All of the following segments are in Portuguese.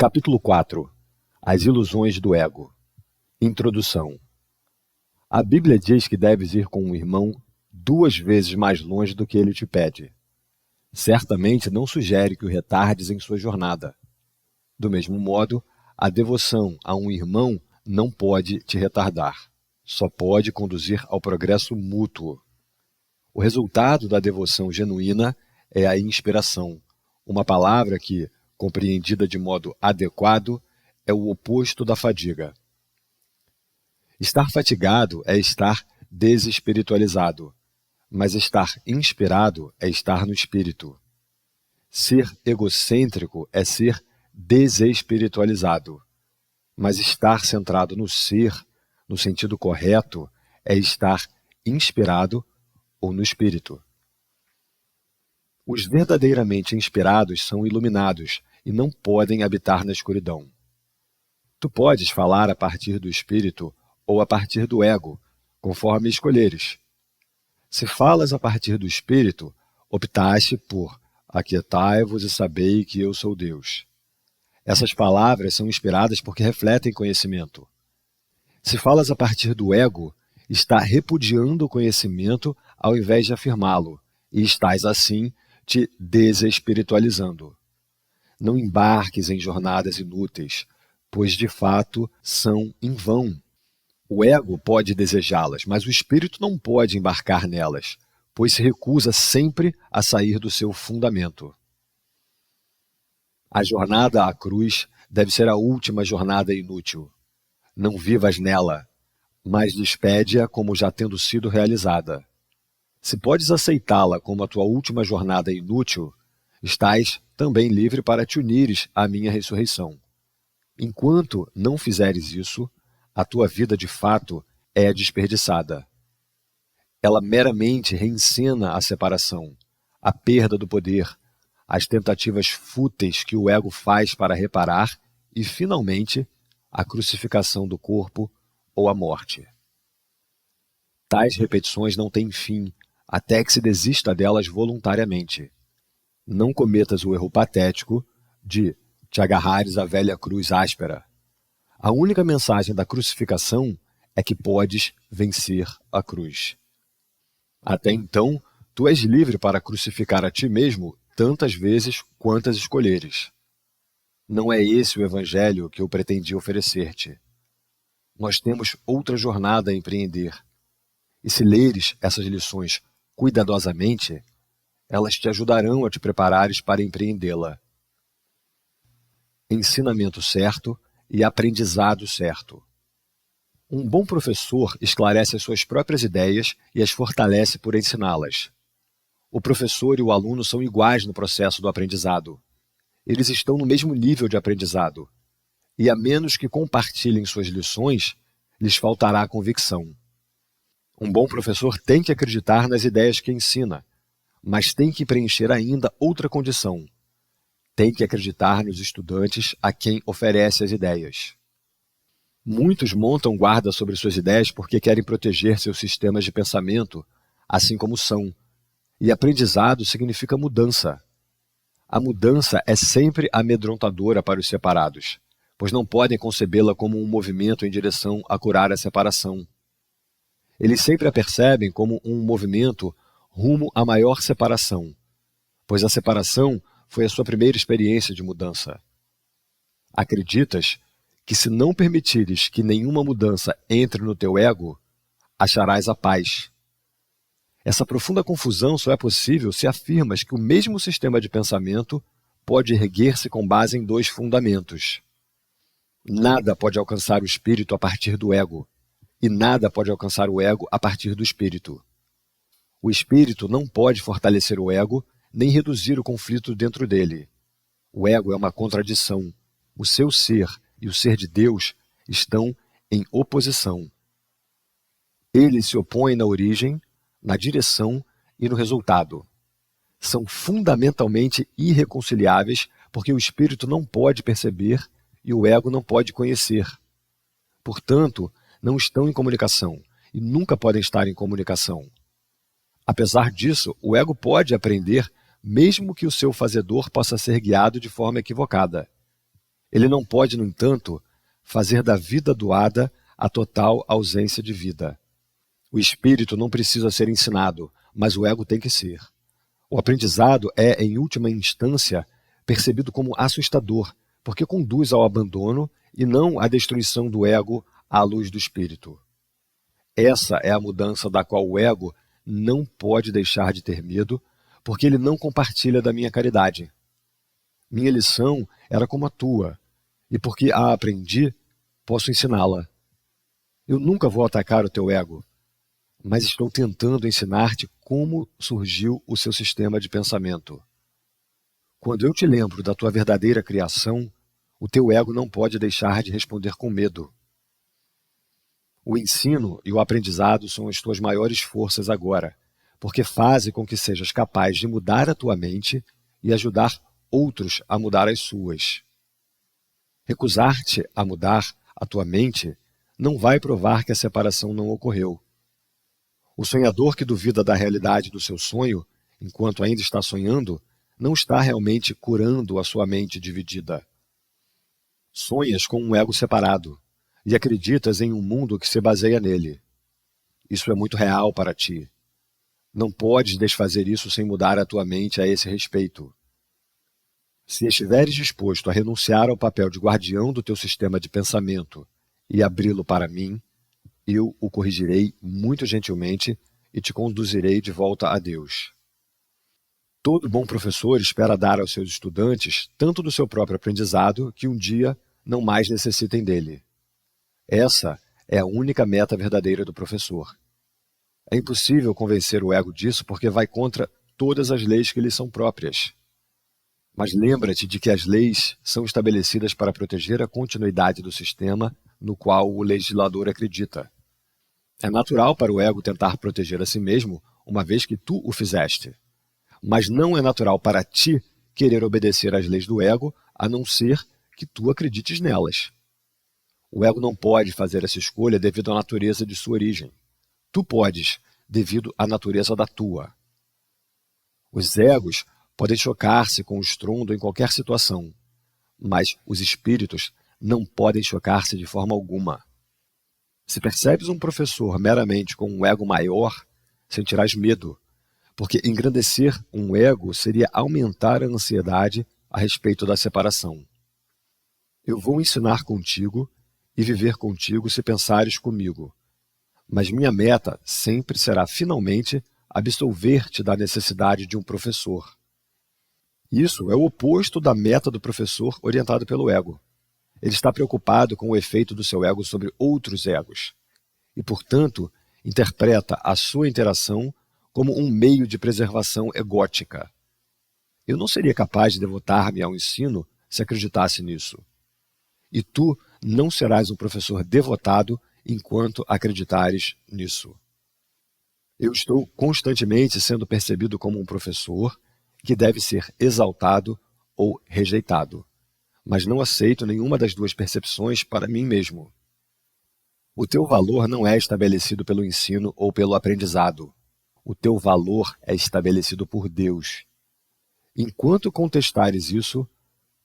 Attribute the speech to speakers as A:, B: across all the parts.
A: Capítulo 4. As ilusões do ego. Introdução. A Bíblia diz que deves ir com um irmão 2 vezes mais longe do que ele te pede. Certamente não sugere que o retardes em sua jornada. Do mesmo modo, a devoção a um irmão não pode te retardar. Só pode conduzir ao progresso mútuo. O resultado da devoção genuína é a inspiração, uma palavra que, compreendida de modo adequado, é o oposto da fadiga. Estar fatigado é estar desespiritualizado, mas estar inspirado é estar no espírito. Ser egocêntrico é ser desespiritualizado, mas estar centrado no ser, no sentido correto, é estar inspirado ou no espírito. Os verdadeiramente inspirados são iluminados e não podem habitar na escuridão. Tu podes falar a partir do espírito ou a partir do ego, conforme escolheres. Se falas a partir do espírito, optaste por aquietai-vos e sabei que eu sou Deus. Essas palavras são inspiradas porque refletem conhecimento. Se falas a partir do ego, está repudiando o conhecimento ao invés de afirmá-lo, e estás assim te desespiritualizando. Não embarques em jornadas inúteis, pois de fato são em vão. O ego pode desejá-las, mas o espírito não pode embarcar nelas, pois se recusa sempre a sair do seu fundamento. A jornada à cruz deve ser a última jornada inútil. Não vivas nela, mas despede-a como já tendo sido realizada. Se podes aceitá-la como a tua última jornada inútil, estás também livre para te unires à minha ressurreição. Enquanto não fizeres isso, a tua vida de fato é desperdiçada. Ela meramente reencena a separação, a perda do poder, as tentativas fúteis que o ego faz para reparar e, finalmente, a crucificação do corpo ou a morte. Tais repetições não têm fim, até que se desista delas voluntariamente. Não cometas o erro patético de te agarrares à velha cruz áspera. A única mensagem da crucificação é que podes vencer a cruz. Até então, tu és livre para crucificar a ti mesmo tantas vezes quantas escolheres. Não é esse o evangelho que eu pretendi oferecer-te. Nós temos outra jornada a empreender. E se leres essas lições cuidadosamente, elas te ajudarão a te preparares para empreendê-la. Ensinamento certo e aprendizado certo. Um bom professor esclarece as suas próprias ideias e as fortalece por ensiná-las. O professor e o aluno são iguais no processo do aprendizado. Eles estão no mesmo nível de aprendizado. E a menos que compartilhem suas lições, lhes faltará a convicção. Um bom professor tem que acreditar nas ideias que ensina, mas tem que preencher ainda outra condição. Tem que acreditar nos estudantes a quem oferece as ideias. Muitos montam guarda sobre suas ideias porque querem proteger seus sistemas de pensamento, assim como são. E aprendizado significa mudança. A mudança é sempre amedrontadora para os separados, pois não podem concebê-la como um movimento em direção a curar a separação. Eles sempre a percebem como um movimento rumo à maior separação, pois a separação foi a sua primeira experiência de mudança. Acreditas que se não permitires que nenhuma mudança entre no teu ego, acharás a paz. Essa profunda confusão só é possível se afirmas que o mesmo sistema de pensamento pode erguer-se com base em 2 fundamentos. Nada pode alcançar o espírito a partir do ego, e nada pode alcançar o ego a partir do espírito. O espírito não pode fortalecer o ego, nem reduzir o conflito dentro dele. O ego é uma contradição. O seu ser e o ser de Deus estão em oposição. Eles se opõem na origem, na direção e no resultado. São fundamentalmente irreconciliáveis porque o espírito não pode perceber e o ego não pode conhecer. Portanto, não estão em comunicação e nunca podem estar em comunicação. Apesar disso, o ego pode aprender mesmo que o seu fazedor possa ser guiado de forma equivocada. Ele não pode, no entanto, fazer da vida doada a total ausência de vida. O espírito não precisa ser ensinado, mas o ego tem que ser. O aprendizado é, em última instância, percebido como assustador, porque conduz ao abandono e não à destruição do ego à luz do espírito. Essa é a mudança da qual o ego não pode deixar de ter medo, porque ele não compartilha da minha caridade. Minha lição era como a tua, e porque a aprendi, posso ensiná-la. Eu nunca vou atacar o teu ego, mas estou tentando ensinar-te como surgiu o seu sistema de pensamento. Quando eu te lembro da tua verdadeira criação, o teu ego não pode deixar de responder com medo. O ensino e o aprendizado são as tuas maiores forças agora, porque fazem com que sejas capaz de mudar a tua mente e ajudar outros a mudar as suas. Recusar-te a mudar a tua mente não vai provar que a separação não ocorreu. O sonhador que duvida da realidade do seu sonho, enquanto ainda está sonhando, não está realmente curando a sua mente dividida. Sonhas com um ego separado e acreditas em um mundo que se baseia nele. Isso é muito real para ti. Não podes desfazer isso sem mudar a tua mente a esse respeito. Se estiveres disposto a renunciar ao papel de guardião do teu sistema de pensamento e abri-lo para mim, eu o corrigirei muito gentilmente e te conduzirei de volta a Deus. Todo bom professor espera dar aos seus estudantes tanto do seu próprio aprendizado que um dia não mais necessitem dele. Essa é a única meta verdadeira do professor. É impossível convencer o ego disso porque vai contra todas as leis que lhe são próprias. Mas lembra-te de que as leis são estabelecidas para proteger a continuidade do sistema no qual o legislador acredita. É natural para o ego tentar proteger a si mesmo, uma vez que tu o fizeste. Mas não é natural para ti querer obedecer às leis do ego, a não ser que tu acredites nelas. O ego não pode fazer essa escolha devido à natureza de sua origem. Tu podes, devido à natureza da tua. Os egos podem chocar-se com o estrondo em qualquer situação, mas os espíritos não podem chocar-se de forma alguma. Se percebes um professor meramente com um ego maior, sentirás medo, porque engrandecer um ego seria aumentar a ansiedade a respeito da separação. Eu vou ensinar contigo e viver contigo se pensares comigo, mas minha meta sempre será finalmente absolver-te da necessidade de um professor. Isso é o oposto da meta do professor orientado pelo ego. Ele está preocupado com o efeito do seu ego sobre outros egos e, portanto, interpreta a sua interação como um meio de preservação egótica. Eu não seria capaz de devotar-me ao ensino se acreditasse nisso. E tu não serás um professor devotado enquanto acreditares nisso. Eu estou constantemente sendo percebido como um professor que deve ser exaltado ou rejeitado, mas não aceito nenhuma das duas percepções para mim mesmo. O teu valor não é estabelecido pelo ensino ou pelo aprendizado. O teu valor é estabelecido por Deus. Enquanto contestares isso,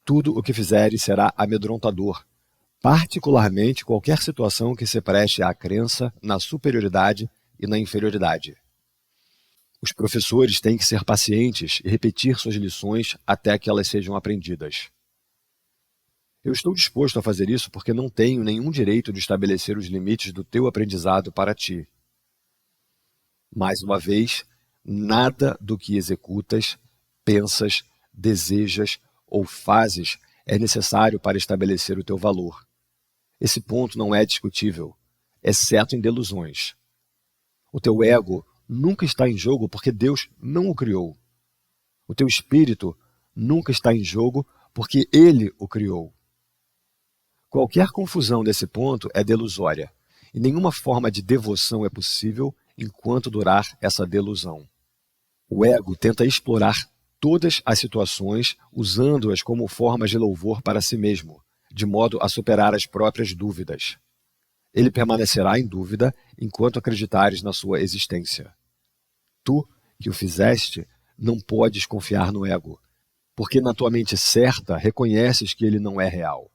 A: tudo o que fizeres será amedrontador, particularmente qualquer situação que se preste à crença na superioridade e na inferioridade. Os professores têm que ser pacientes e repetir suas lições até que elas sejam aprendidas. Eu estou disposto a fazer isso porque não tenho nenhum direito de estabelecer os limites do teu aprendizado para ti. Mais uma vez, nada do que executas, pensas, desejas ou fazes é necessário para estabelecer o teu valor. Esse ponto não é discutível, exceto em delusões. O teu ego nunca está em jogo porque Deus não o criou. O teu espírito nunca está em jogo porque Ele o criou. Qualquer confusão desse ponto é delusória, e nenhuma forma de devoção é possível enquanto durar essa delusão. O ego tenta explorar todas as situações usando-as como formas de louvor para si mesmo, de modo a superar as próprias dúvidas. Ele permanecerá em dúvida enquanto acreditares na sua existência. Tu, que o fizeste, não podes confiar no ego, porque na tua mente certa reconheces que ele não é real.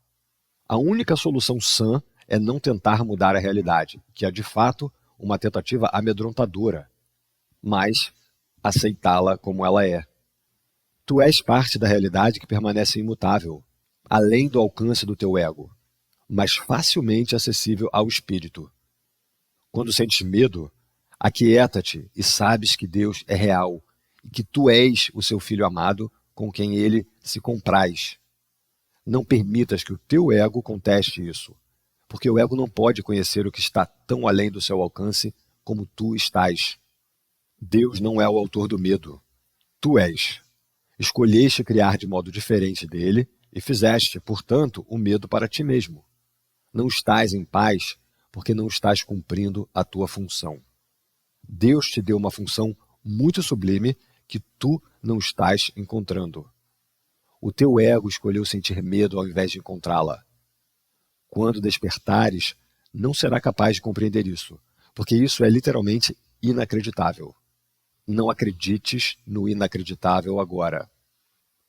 A: A única solução sã é não tentar mudar a realidade, que é de fato uma tentativa amedrontadora, mas aceitá-la como ela é. Tu és parte da realidade que permanece imutável, além do alcance do teu ego, mas facilmente acessível ao espírito. Quando sentes medo, aquieta-te e sabes que Deus é real e que tu és o seu filho amado com quem ele se compraz. Não permitas que o teu ego conteste isso, porque o ego não pode conhecer o que está tão além do seu alcance como tu estás. Deus não é o autor do medo. Tu és. Escolheste criar de modo diferente dele e fizeste, portanto, o medo para ti mesmo. Não estás em paz porque não estás cumprindo a tua função. Deus te deu uma função muito sublime que tu não estás encontrando. O teu ego escolheu sentir medo ao invés de encontrá-la. Quando despertares, não será capaz de compreender isso, porque isso é literalmente inacreditável. Não acredites no inacreditável agora.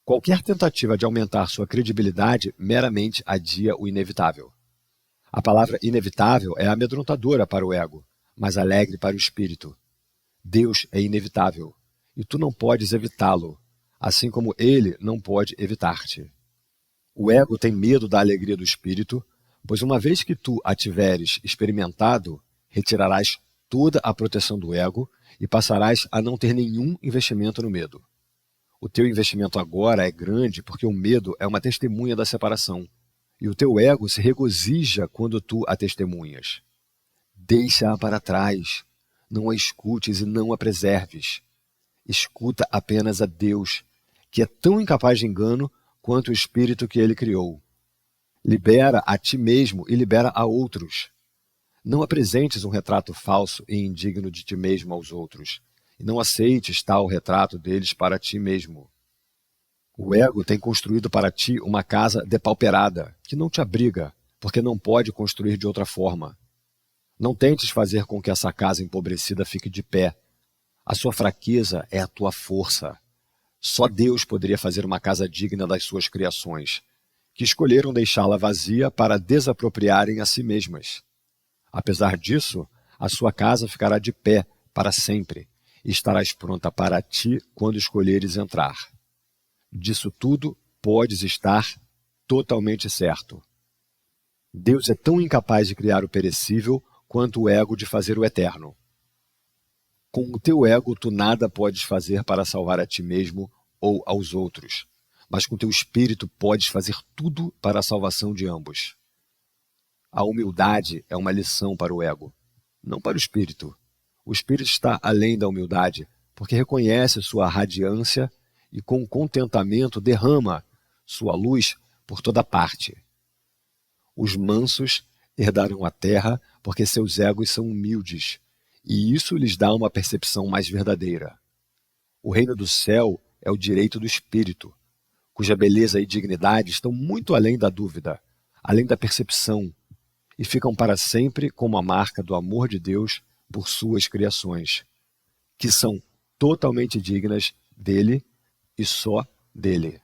A: Qualquer tentativa de aumentar sua credibilidade meramente adia o inevitável. A palavra inevitável é amedrontadora para o ego, mas alegre para o espírito. Deus é inevitável, e tu não podes evitá-lo, assim como ele não pode evitar-te. O ego tem medo da alegria do espírito, pois uma vez que tu a tiveres experimentado, retirarás toda a proteção do ego e passarás a não ter nenhum investimento no medo. O teu investimento agora é grande porque o medo é uma testemunha da separação, e o teu ego se regozija quando tu a testemunhas. Deixa-a para trás, não a escutes e não a preserves. Escuta apenas a Deus, que é tão incapaz de engano quanto o espírito que ele criou. Libera a ti mesmo e libera a outros. Não apresentes um retrato falso e indigno de ti mesmo aos outros, e não aceites tal retrato deles para ti mesmo. O ego tem construído para ti uma casa depauperada, que não te abriga, porque não pode construir de outra forma. Não tentes fazer com que essa casa empobrecida fique de pé. A sua fraqueza é a tua força. Só Deus poderia fazer uma casa digna das suas criações, que escolheram deixá-la vazia para desapropriarem a si mesmas. Apesar disso, a sua casa ficará de pé para sempre e estarás pronta para ti quando escolheres entrar. Disso tudo podes estar totalmente certo. Deus é tão incapaz de criar o perecível quanto o ego de fazer o eterno. Com o teu ego tu nada podes fazer para salvar a ti mesmo ou aos outros, mas com teu espírito podes fazer tudo para a salvação de ambos. A humildade é uma lição para o ego, não para o espírito. O espírito está além da humildade, porque reconhece sua radiância e com contentamento derrama sua luz por toda parte. Os mansos herdarão a terra porque seus egos são humildes, e isso lhes dá uma percepção mais verdadeira. O reino do céu é o direito do espírito, cuja beleza e dignidade estão muito além da dúvida, além da percepção, e ficam para sempre como a marca do amor de Deus por suas criações, que são totalmente dignas dele e só dele.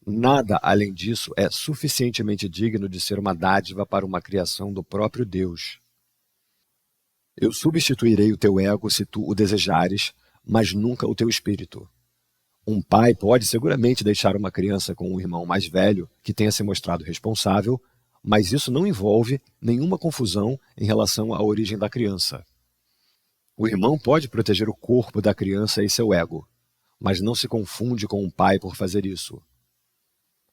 A: Nada além disso é suficientemente digno de ser uma dádiva para uma criação do próprio Deus. Eu substituirei o teu ego se tu o desejares, mas nunca o teu espírito. Um pai pode seguramente deixar uma criança com um irmão mais velho que tenha se mostrado responsável, mas isso não envolve nenhuma confusão em relação à origem da criança. O irmão pode proteger o corpo da criança e seu ego, mas não se confunde com um pai por fazer isso.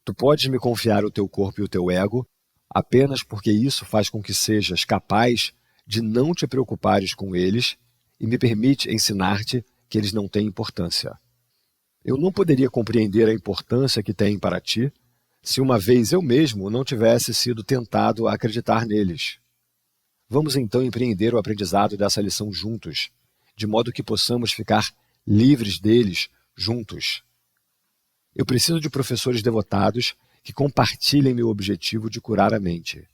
A: Tu podes me confiar o teu corpo e o teu ego apenas porque isso faz com que sejas capaz de não te preocupares com eles e me permite ensinar-te que eles não têm importância. Eu não poderia compreender a importância que têm para ti se uma vez eu mesmo não tivesse sido tentado a acreditar neles. Vamos então empreender o aprendizado dessa lição juntos, de modo que possamos ficar livres deles juntos. Eu preciso de professores devotados que compartilhem meu objetivo de curar a mente.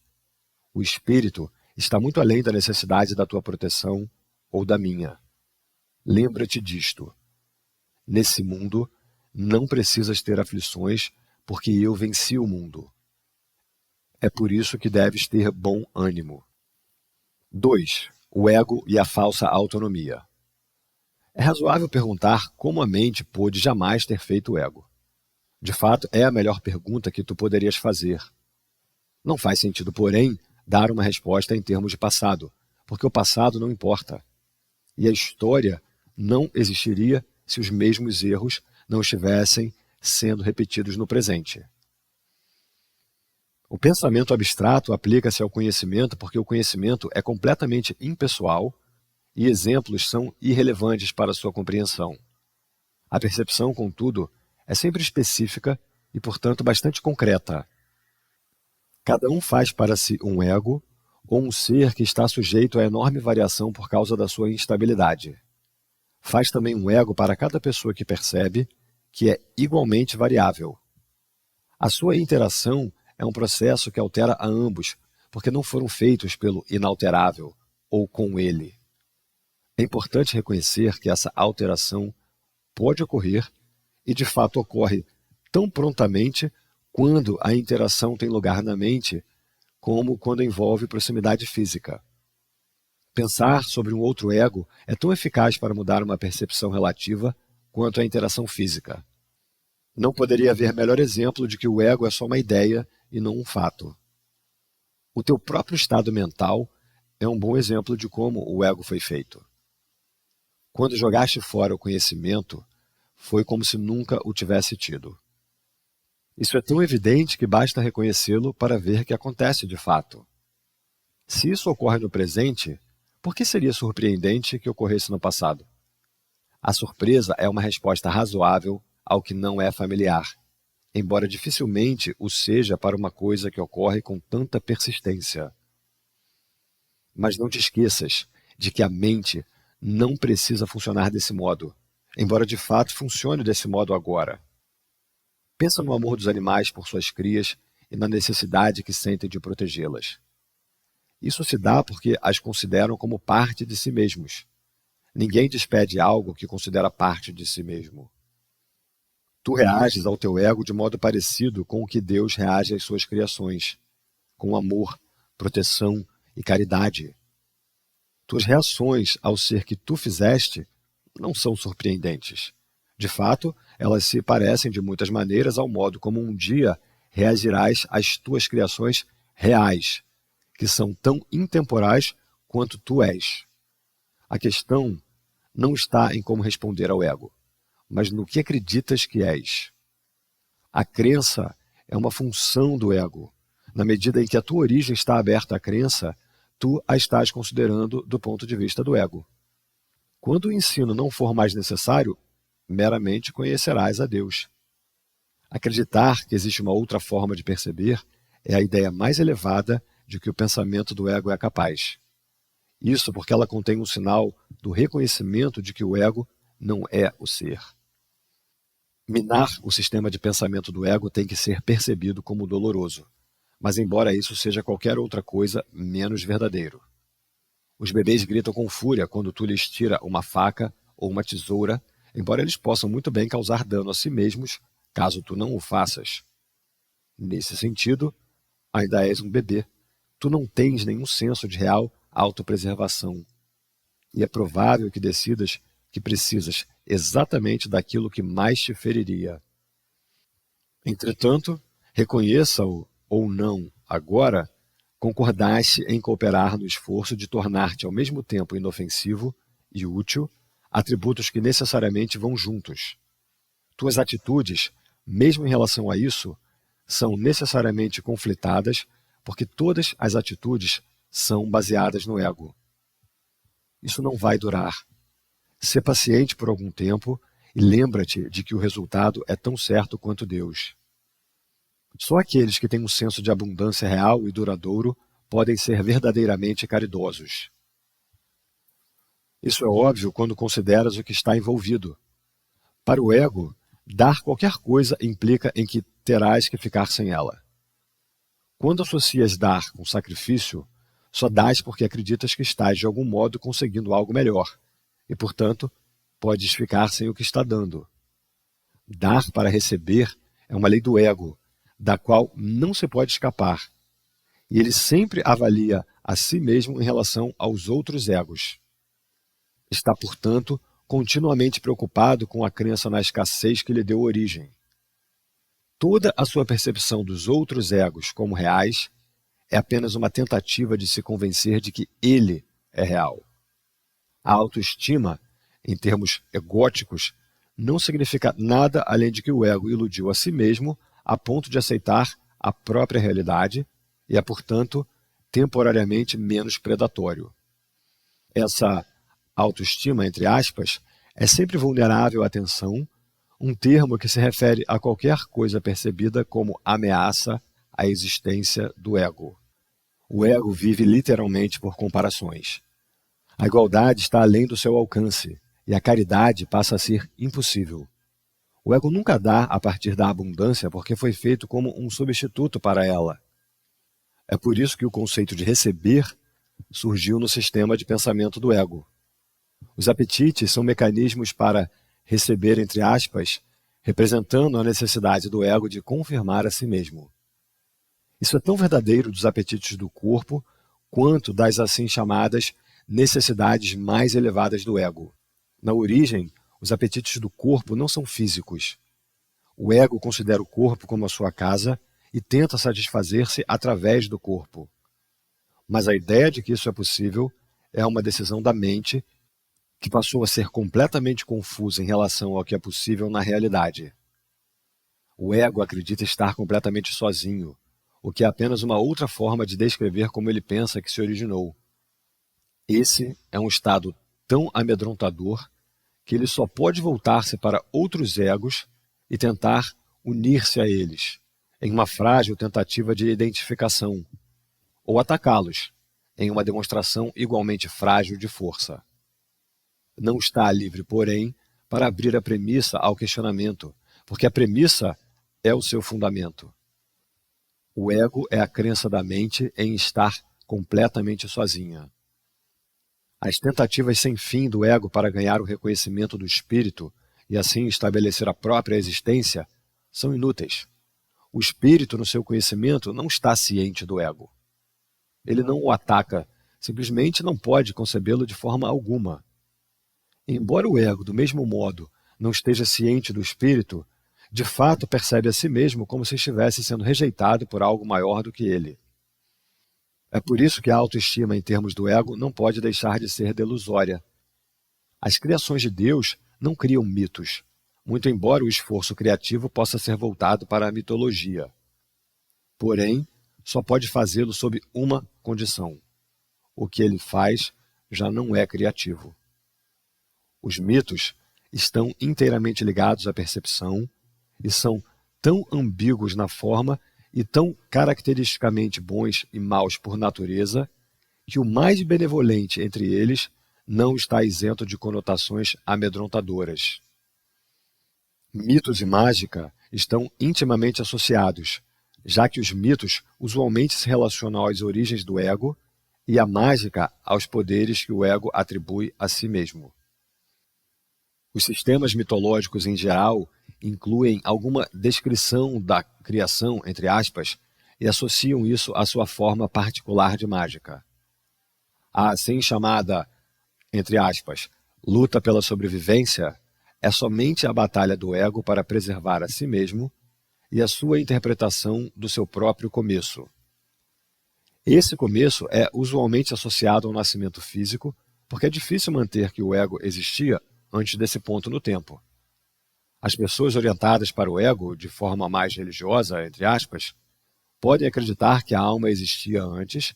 A: O espírito está muito além da necessidade da tua proteção ou da minha. Lembra-te disto. Nesse mundo, não precisas ter aflições, porque eu venci o mundo. É por isso que deves ter bom ânimo. 2. O ego e a falsa autonomia. É razoável perguntar como a mente pôde jamais ter feito o ego. De fato, é a melhor pergunta que tu poderias fazer. Não faz sentido, porém, dar uma resposta em termos de passado, porque o passado não importa. E a história não existiria se os mesmos erros não estivessem sendo repetidos no presente. O pensamento abstrato aplica-se ao conhecimento porque o conhecimento é completamente impessoal e exemplos são irrelevantes para sua compreensão. A percepção, contudo, é sempre específica e, portanto, bastante concreta. Cada um faz para si um ego ou um ser que está sujeito a enorme variação por causa da sua instabilidade. Faz também um ego para cada pessoa que percebe, que é igualmente variável. A sua interação é um processo que altera a ambos, porque não foram feitos pelo inalterável ou com ele. É importante reconhecer que essa alteração pode ocorrer e de fato ocorre tão prontamente quando a interação tem lugar na mente, como quando envolve proximidade física. Pensar sobre um outro ego é tão eficaz para mudar uma percepção relativa quanto a interação física. Não poderia haver melhor exemplo de que o ego é só uma ideia e não um fato. O teu próprio estado mental é um bom exemplo de como o ego foi feito. Quando jogaste fora o conhecimento, foi como se nunca o tivesse tido. Isso é tão evidente que basta reconhecê-lo para ver que acontece de fato. Se isso ocorre no presente, por que seria surpreendente que ocorresse no passado? A surpresa é uma resposta razoável ao que não é familiar, embora dificilmente o seja para uma coisa que ocorre com tanta persistência. Mas não te esqueças de que a mente não precisa funcionar desse modo, embora de fato funcione desse modo agora. Pensa no amor dos animais por suas crias e na necessidade que sentem de protegê-las. Isso se dá porque as consideram como parte de si mesmos. Ninguém despede algo que considera parte de si mesmo. Tu reages ao teu ego de modo parecido com o que Deus reage às suas criações, com amor, proteção e caridade. Tuas reações ao ser que tu fizeste não são surpreendentes. De fato, elas se parecem de muitas maneiras ao modo como um dia reagirás às tuas criações reais, que são tão intemporais quanto tu és. A questão não está em como responder ao ego, mas no que acreditas que és. A crença é uma função do ego. Na medida em que a tua origem está aberta à crença, tu a estás considerando do ponto de vista do ego. Quando o ensino não for mais necessário, meramente conhecerás a Deus. Acreditar que existe uma outra forma de perceber é a ideia mais elevada de que o pensamento do ego é capaz. Isso porque ela contém um sinal do reconhecimento de que o ego não é o ser. Minar o sistema de pensamento do ego tem que ser percebido como doloroso, mas embora isso seja qualquer outra coisa menos verdadeiro. Os bebês gritam com fúria quando tu lhes tira uma faca ou uma tesoura, embora eles possam muito bem causar dano a si mesmos, caso tu não o faças. Nesse sentido, ainda és um bebê. Tu não tens nenhum senso de real autopreservação. E é provável que decidas que precisas exatamente daquilo que mais te feriria. Entretanto, reconheça-o ou não agora, concordaste em cooperar no esforço de tornar-te ao mesmo tempo inofensivo e útil, atributos que necessariamente vão juntos. Tuas atitudes, mesmo em relação a isso, são necessariamente conflitadas, porque todas as atitudes são baseadas no ego. Isso não vai durar. Sê paciente por algum tempo e lembra-te de que o resultado é tão certo quanto Deus. Só aqueles que têm um senso de abundância real e duradouro podem ser verdadeiramente caridosos. Isso é óbvio quando consideras o que está envolvido. Para o ego, dar qualquer coisa implica em que terás que ficar sem ela. Quando associas dar com sacrifício, só dás porque acreditas que estás de algum modo conseguindo algo melhor, e, portanto, podes ficar sem o que está dando. Dar para receber é uma lei do ego, da qual não se pode escapar, e ele sempre avalia a si mesmo em relação aos outros egos. Está, portanto, continuamente preocupado com a crença na escassez que lhe deu origem. Toda a sua percepção dos outros egos como reais é apenas uma tentativa de se convencer de que ele é real. A autoestima, em termos egóticos, não significa nada além de que o ego iludiu a si mesmo a ponto de aceitar a própria realidade e é, portanto, temporariamente menos predatório. Essa autoestima, entre aspas, é sempre vulnerável à tensão, um termo que se refere a qualquer coisa percebida como ameaça à existência do ego. O ego vive literalmente por comparações. A igualdade está além do seu alcance e a caridade passa a ser impossível. O ego nunca dá a partir da abundância porque foi feito como um substituto para ela. É por isso que o conceito de receber surgiu no sistema de pensamento do ego. Os apetites são mecanismos para receber, entre aspas, representando a necessidade do ego de confirmar a si mesmo. Isso é tão verdadeiro dos apetites do corpo quanto das assim chamadas necessidades mais elevadas do ego. Na origem, os apetites do corpo não são físicos. O ego considera o corpo como a sua casa e tenta satisfazer-se através do corpo. Mas a ideia de que isso é possível é uma decisão da mente que passou a ser completamente confusa em relação ao que é possível na realidade. O ego acredita estar completamente sozinho, o que é apenas uma outra forma de descrever como ele pensa que se originou. Esse é um estado tão amedrontador que ele só pode voltar-se para outros egos e tentar unir-se a eles, em uma frágil tentativa de identificação, ou atacá-los, em uma demonstração igualmente frágil de força. Não está livre, porém, para abrir a premissa ao questionamento, porque a premissa é o seu fundamento. O ego é a crença da mente em estar completamente sozinha. As tentativas sem fim do ego para ganhar o reconhecimento do espírito e assim estabelecer a própria existência são inúteis. O espírito, no seu conhecimento, não está ciente do ego. Ele não o ataca, simplesmente não pode concebê-lo de forma alguma. Embora o ego, do mesmo modo, não esteja ciente do espírito, de fato percebe a si mesmo como se estivesse sendo rejeitado por algo maior do que ele. É por isso que a autoestima em termos do ego não pode deixar de ser delusória. As criações de Deus não criam mitos, muito embora o esforço criativo possa ser voltado para a mitologia. Porém, só pode fazê-lo sob uma condição: o que ele faz já não é criativo. Os mitos estão inteiramente ligados à percepção e são tão ambíguos na forma e tão caracteristicamente bons e maus por natureza que o mais benevolente entre eles não está isento de conotações amedrontadoras. Mitos e mágica estão intimamente associados, já que os mitos usualmente se relacionam às origens do ego e a mágica aos poderes que o ego atribui a si mesmo. Os sistemas mitológicos em geral incluem alguma descrição da criação, entre aspas, e associam isso à sua forma particular de mágica. A assim chamada, entre aspas, luta pela sobrevivência é somente a batalha do ego para preservar a si mesmo e a sua interpretação do seu próprio começo. Esse começo é usualmente associado ao nascimento físico, porque é difícil manter que o ego existia antes desse ponto no tempo. As pessoas orientadas para o ego de forma mais religiosa, entre aspas, podem acreditar que a alma existia antes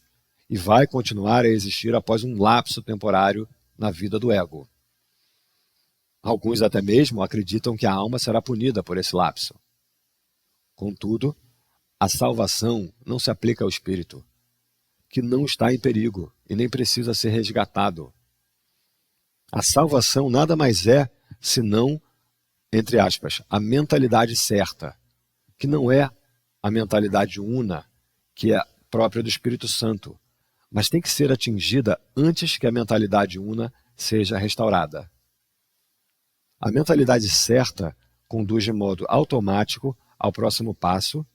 A: e vai continuar a existir após um lapso temporário na vida do ego. Alguns até mesmo acreditam que a alma será punida por esse lapso. Contudo, a salvação não se aplica ao espírito, que não está em perigo e nem precisa ser resgatado. A salvação nada mais é senão, entre aspas, a mentalidade certa, que não é a mentalidade una, que é própria do Espírito Santo, mas tem que ser atingida antes que a mentalidade una seja restaurada. A mentalidade certa conduz de modo automático ao próximo passo,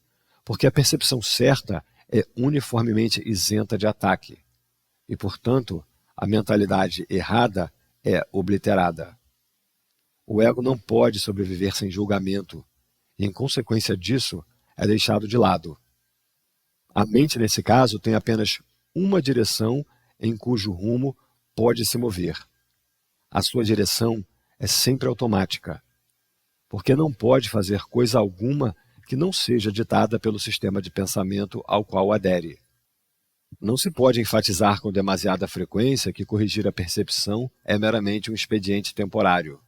A: porque a percepção certa é uniformemente isenta de ataque e, portanto, a mentalidade errada é obliterada. O ego não pode sobreviver sem julgamento e, em consequência disso, é deixado de lado. A mente, nesse caso, tem apenas uma direção em cujo rumo pode se mover. A sua direção é sempre automática, porque não pode fazer coisa alguma que não seja ditada pelo sistema de pensamento ao qual adere. Não se pode enfatizar com demasiada frequência que corrigir a percepção é meramente um expediente temporário.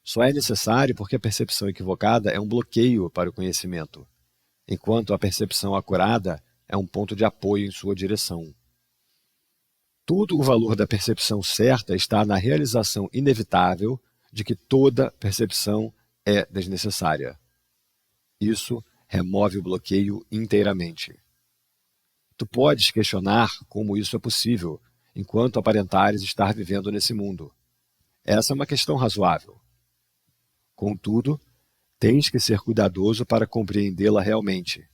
A: Só é necessário porque a percepção equivocada é um bloqueio para o conhecimento, enquanto a percepção acurada é um ponto de apoio em sua direção. Todo o valor da percepção certa está na realização inevitável de que toda percepção é desnecessária. Isso remove o bloqueio inteiramente. Tu podes questionar como isso é possível, enquanto aparentares estar vivendo nesse mundo. Essa é uma questão razoável. Contudo, tens que ser cuidadoso para compreendê-la realmente.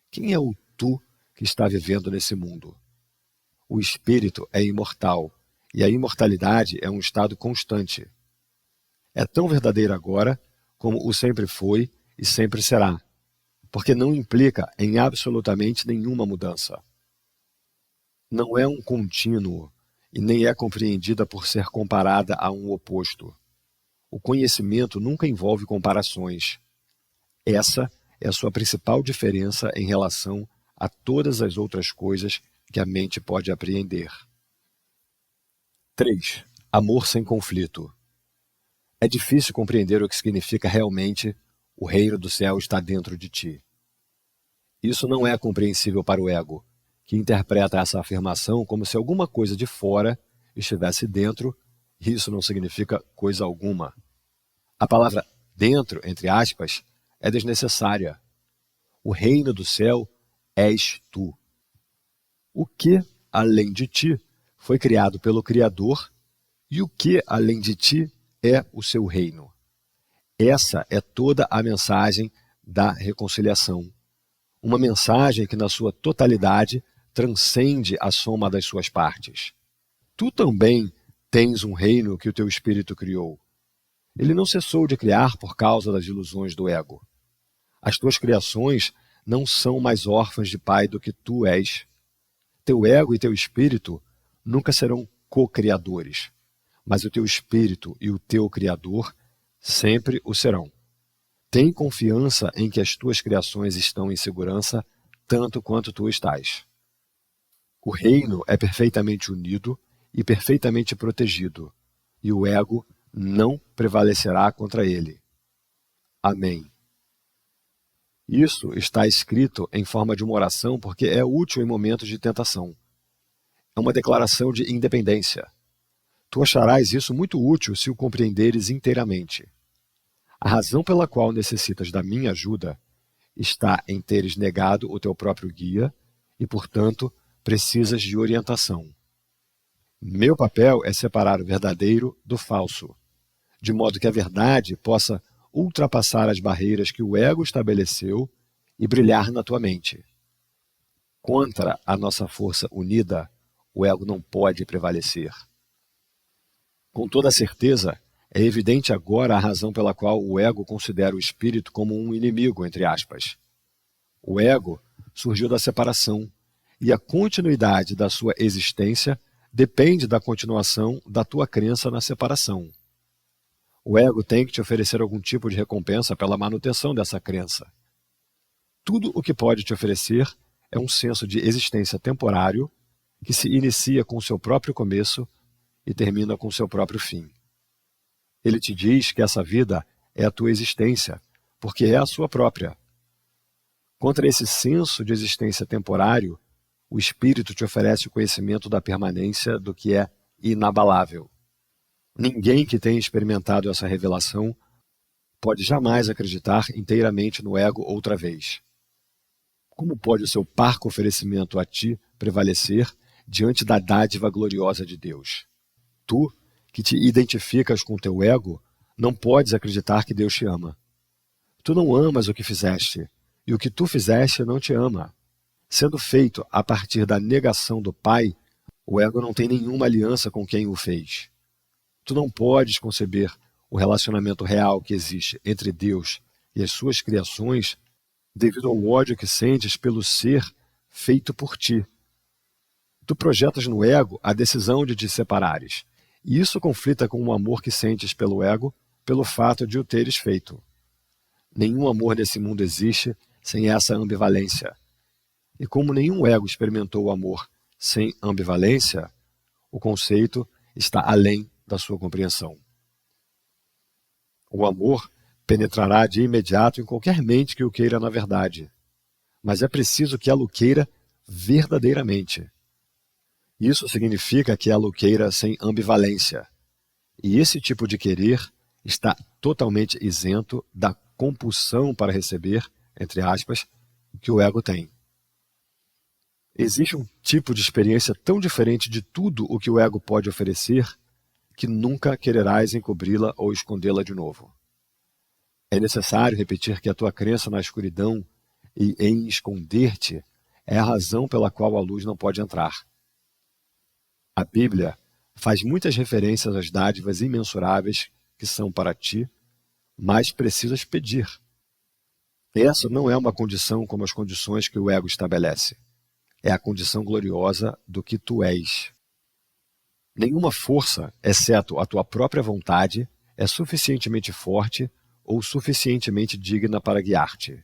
A: Quem é o tu que está vivendo nesse mundo? O espírito é imortal, e a imortalidade é um estado constante. É tão verdadeiro agora como o sempre foi e sempre será, porque não implica em absolutamente nenhuma mudança. Não é um contínuo e nem é compreendida por ser comparada a um oposto. O conhecimento nunca envolve comparações. Essa é a sua principal diferença em relação a todas as outras coisas que a mente pode apreender. 3. Amor sem conflito. É difícil compreender o que significa realmente o reino do céu está dentro de ti. Isso não é compreensível para o ego, que interpreta essa afirmação como se alguma coisa de fora estivesse dentro, e isso não significa coisa alguma. A palavra dentro, entre aspas, é desnecessária. O reino do céu és tu. O que, além de ti, foi criado pelo Criador, e o que, além de ti, é o seu reino. Essa é toda a mensagem da reconciliação. Uma mensagem que, na sua totalidade, transcende a soma das suas partes. Tu também tens um reino que o teu espírito criou. Ele não cessou de criar por causa das ilusões do ego. As tuas criações não são mais órfãs de pai do que tu és. Teu ego e teu espírito nunca serão co-criadores, mas o teu espírito e o teu criador sempre o serão. Tem confiança em que as tuas criações estão em segurança tanto quanto tu estás. O reino é perfeitamente unido e perfeitamente protegido, e o ego não prevalecerá contra ele. Amém. Isso está escrito em forma de uma oração porque é útil em momentos de tentação. É uma declaração de independência. Tu acharás isso muito útil se o compreenderes inteiramente. A razão pela qual necessitas da minha ajuda está em teres negado o teu próprio guia e, portanto, precisas de orientação. Meu papel é separar o verdadeiro do falso, de modo que a verdade possa ultrapassar as barreiras que o ego estabeleceu e brilhar na tua mente. Contra a nossa força unida, o ego não pode prevalecer. Com toda certeza, é evidente agora a razão pela qual o ego considera o espírito como um inimigo, entre aspas. O ego surgiu da separação, e a continuidade da sua existência depende da continuação da tua crença na separação. O ego tem que te oferecer algum tipo de recompensa pela manutenção dessa crença. Tudo o que pode te oferecer é um senso de existência temporário que se inicia com seu próprio começo e termina com seu próprio fim. Ele te diz que essa vida é a tua existência, porque é a sua própria. Contra esse senso de existência temporário, o espírito te oferece o conhecimento da permanência do que é inabalável. Ninguém que tenha experimentado essa revelação pode jamais acreditar inteiramente no ego outra vez. Como pode o seu parco oferecimento a ti prevalecer diante da dádiva gloriosa de Deus? Tu, que te identificas com teu ego, não podes acreditar que Deus te ama. Tu não amas o que fizeste, e o que tu fizeste não te ama. Sendo feito a partir da negação do Pai, o ego não tem nenhuma aliança com quem o fez. Tu não podes conceber o relacionamento real que existe entre Deus e as suas criações devido ao ódio que sentes pelo ser feito por ti. Tu projetas no ego a decisão de te separares, e isso conflita com o amor que sentes pelo ego pelo fato de o teres feito. Nenhum amor nesse mundo existe sem essa ambivalência. E como nenhum ego experimentou o amor sem ambivalência, o conceito está além da sua compreensão. O amor penetrará de imediato em qualquer mente que o queira na verdade, mas é preciso que ela o queira verdadeiramente. Isso significa que ela o queira sem ambivalência, e esse tipo de querer está totalmente isento da compulsão para receber, entre aspas, que o ego tem. Existe um tipo de experiência tão diferente de tudo o que o ego pode oferecer que nunca quererás encobri-la ou escondê-la de novo. É necessário repetir que a tua crença na escuridão e em esconder-te é a razão pela qual a luz não pode entrar. A Bíblia faz muitas referências às dádivas imensuráveis que são para ti, mas precisas pedir. Essa não é uma condição como as condições que o ego estabelece. É a condição gloriosa do que tu és. Nenhuma força, exceto a tua própria vontade, é suficientemente forte ou suficientemente digna para guiar-te.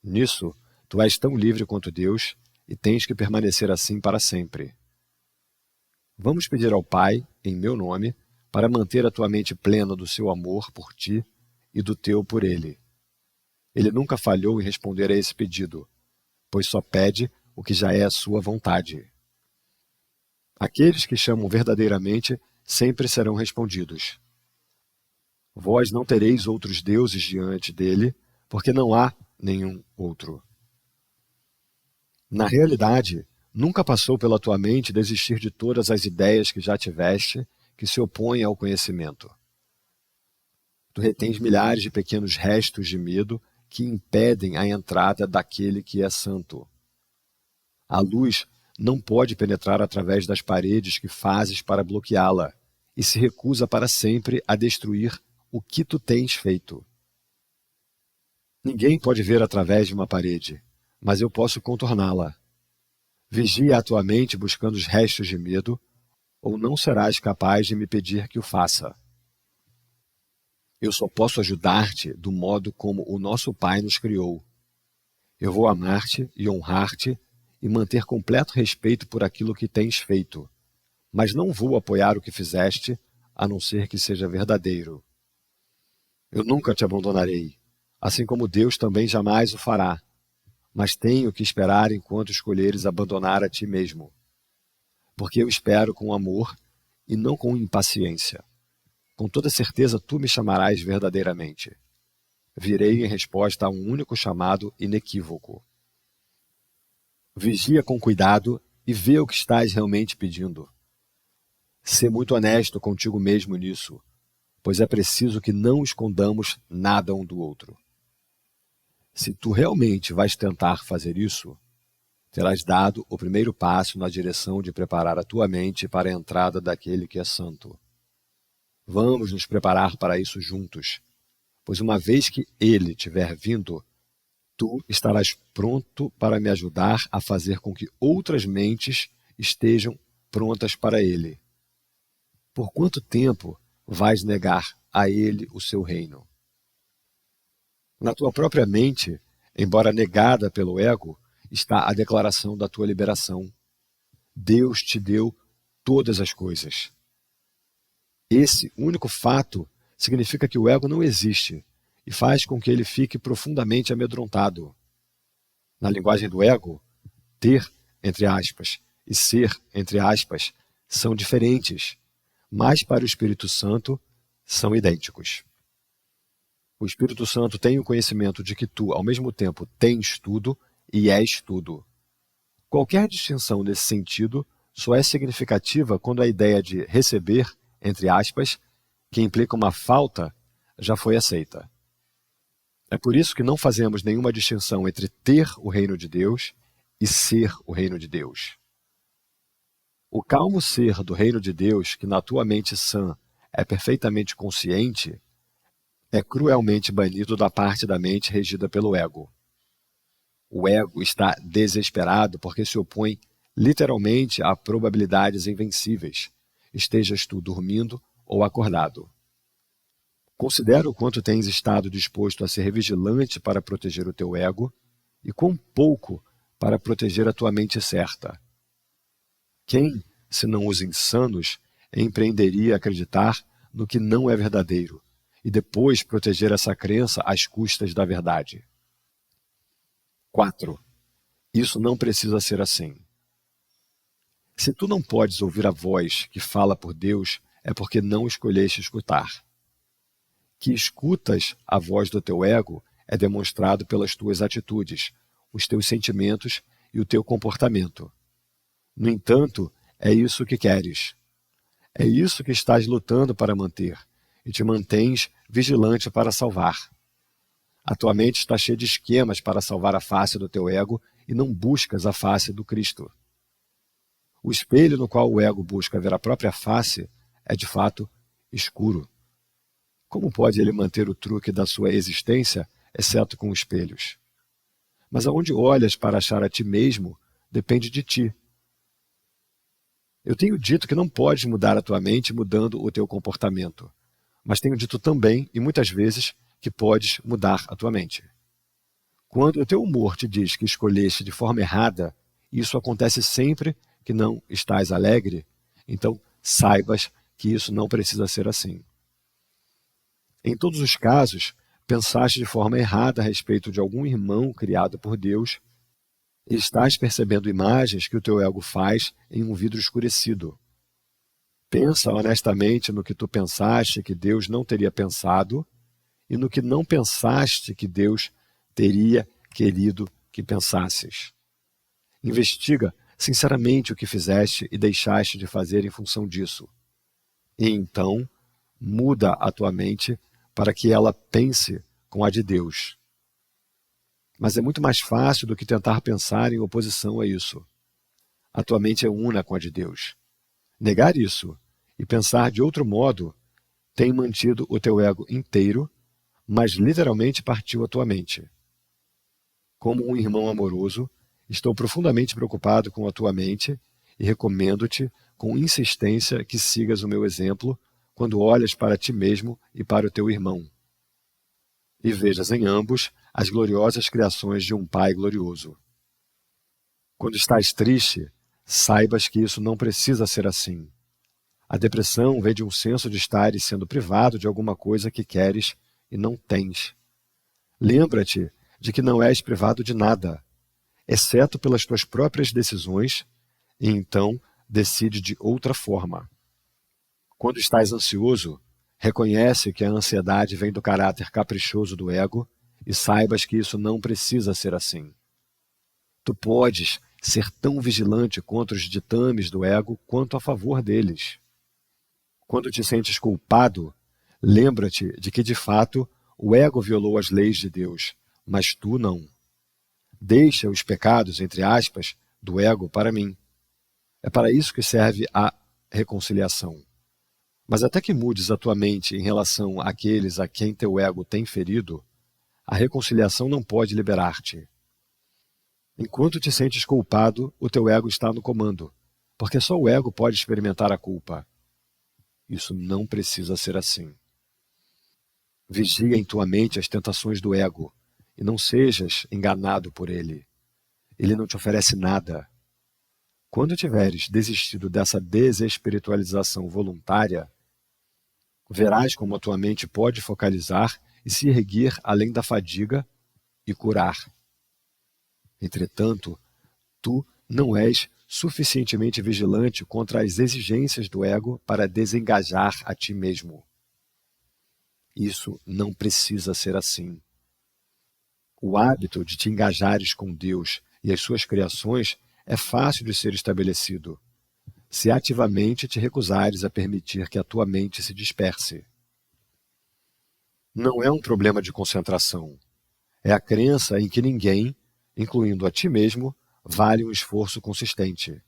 A: Nisso, tu és tão livre quanto Deus e tens que permanecer assim para sempre. Vamos pedir ao Pai, em meu nome, para manter a tua mente plena do seu amor por ti e do teu por Ele. Ele nunca falhou em responder a esse pedido, pois só pede o que já é a sua vontade. Aqueles que chamam verdadeiramente sempre serão respondidos. Vós não tereis outros deuses diante dele, porque não há nenhum outro. Na realidade, nunca passou pela tua mente desistir de todas as ideias que já tiveste que se opõem ao conhecimento. Tu retens milhares de pequenos restos de medo que impedem a entrada daquele que é santo. A luz não pode penetrar através das paredes que fazes para bloqueá-la e se recusa para sempre a destruir o que tu tens feito. Ninguém pode ver através de uma parede, mas eu posso contorná-la. Vigia a tua mente buscando os restos de medo, ou não serás capaz de me pedir que o faça. Eu só posso ajudar-te do modo como o nosso Pai nos criou. Eu vou amar-te e honrar-te e manter completo respeito por aquilo que tens feito, mas não vou apoiar o que fizeste, a não ser que seja verdadeiro. Eu nunca te abandonarei, assim como Deus também jamais o fará, mas tenho que esperar enquanto escolheres abandonar a ti mesmo, porque eu espero com amor e não com impaciência. Com toda certeza tu me chamarás verdadeiramente. Virei em resposta a um único chamado inequívoco. Vigia com cuidado e vê o que estás realmente pedindo. Sê muito honesto contigo mesmo nisso, pois é preciso que não escondamos nada um do outro. Se tu realmente vais tentar fazer isso, terás dado o primeiro passo na direção de preparar a tua mente para a entrada daquele que é santo. Vamos nos preparar para isso juntos, pois uma vez que ele tiver vindo, tu estarás pronto para me ajudar a fazer com que outras mentes estejam prontas para ele. Por quanto tempo vais negar a ele o seu reino? Na tua própria mente, embora negada pelo ego, está a declaração da tua liberação. Deus te deu todas as coisas. Esse único fato significa que o ego não existe e faz com que ele fique profundamente amedrontado. Na linguagem do ego, ter, entre aspas, e ser, entre aspas, são diferentes, mas para o Espírito Santo são idênticos. O Espírito Santo tem o conhecimento de que tu, ao mesmo tempo, tens tudo e és tudo. Qualquer distinção nesse sentido só é significativa quando a ideia de receber, entre aspas, que implica uma falta, já foi aceita. É por isso que não fazemos nenhuma distinção entre ter o reino de Deus e ser o reino de Deus. O calmo ser do reino de Deus, que na tua mente sã é perfeitamente consciente, é cruelmente banido da parte da mente regida pelo ego. O ego está desesperado porque se opõe literalmente a probabilidades invencíveis, estejas tu dormindo ou acordado. Considera o quanto tens estado disposto a ser vigilante para proteger o teu ego e quão pouco para proteger a tua mente certa. Quem, senão os insanos, empreenderia acreditar no que não é verdadeiro e depois proteger essa crença às custas da verdade? 4. Isso não precisa ser assim. Se tu não podes ouvir a voz que fala por Deus, é porque não escolheste escutar. Que escutas a voz do teu ego é demonstrado pelas tuas atitudes, os teus sentimentos e o teu comportamento. No entanto, é isso que queres. É isso que estás lutando para manter, e te mantens vigilante para salvar. A tua mente está cheia de esquemas para salvar a face do teu ego e não buscas a face do Cristo. O espelho no qual o ego busca ver a própria face é, de fato, escuro. Como pode ele manter o truque da sua existência, exceto com espelhos? Mas aonde olhas para achar a ti mesmo, depende de ti. Eu tenho dito que não podes mudar a tua mente mudando o teu comportamento, mas tenho dito também, e muitas vezes, que podes mudar a tua mente. Quando o teu humor te diz que escolheste de forma errada, e isso acontece sempre que não estás alegre, então saibas que isso não precisa ser assim. Em todos os casos, pensaste de forma errada a respeito de algum irmão criado por Deus e estás percebendo imagens que o teu ego faz em um vidro escurecido. Pensa honestamente no que tu pensaste que Deus não teria pensado e no que não pensaste que Deus teria querido que pensasses. Investiga sinceramente o que fizeste e deixaste de fazer em função disso. E então, muda a tua mente para que ela pense com a de Deus. Mas é muito mais fácil do que tentar pensar em oposição a isso. A tua mente é una com a de Deus. Negar isso e pensar de outro modo tem mantido o teu ego inteiro, mas literalmente partiu a tua mente. Como um irmão amoroso, estou profundamente preocupado com a tua mente e recomendo-te com insistência que sigas o meu exemplo quando olhas para ti mesmo e para o teu irmão. E vejas em ambos as gloriosas criações de um Pai glorioso. Quando estás triste, saibas que isso não precisa ser assim. A depressão vem de um senso de estares sendo privado de alguma coisa que queres e não tens. Lembra-te de que não és privado de nada, exceto pelas tuas próprias decisões, e então decide de outra forma. Quando estás ansioso, reconhece que a ansiedade vem do caráter caprichoso do ego e saibas que isso não precisa ser assim. Tu podes ser tão vigilante contra os ditames do ego quanto a favor deles. Quando te sentes culpado, lembra-te de que, de fato, o ego violou as leis de Deus, mas tu não. Deixa os pecados, entre aspas, do ego para mim. É para isso que serve a reconciliação. Mas até que mudes a tua mente em relação àqueles a quem teu ego tem ferido, a reconciliação não pode liberar-te. Enquanto te sentes culpado, o teu ego está no comando, porque só o ego pode experimentar a culpa. Isso não precisa ser assim. Vigia em tua mente as tentações do ego, e não sejas enganado por ele. Ele não te oferece nada. Quando tiveres desistido dessa desespiritualização voluntária, verás como a tua mente pode focalizar e se erguer além da fadiga e curar. Entretanto, tu não és suficientemente vigilante contra as exigências do ego para desengajar a ti mesmo. Isso não precisa ser assim. O hábito de te engajares com Deus e as suas criações é fácil de ser estabelecido, se ativamente te recusares a permitir que a tua mente se disperse. Não é um problema de concentração. É a crença em que ninguém, incluindo a ti mesmo, vale um esforço consistente.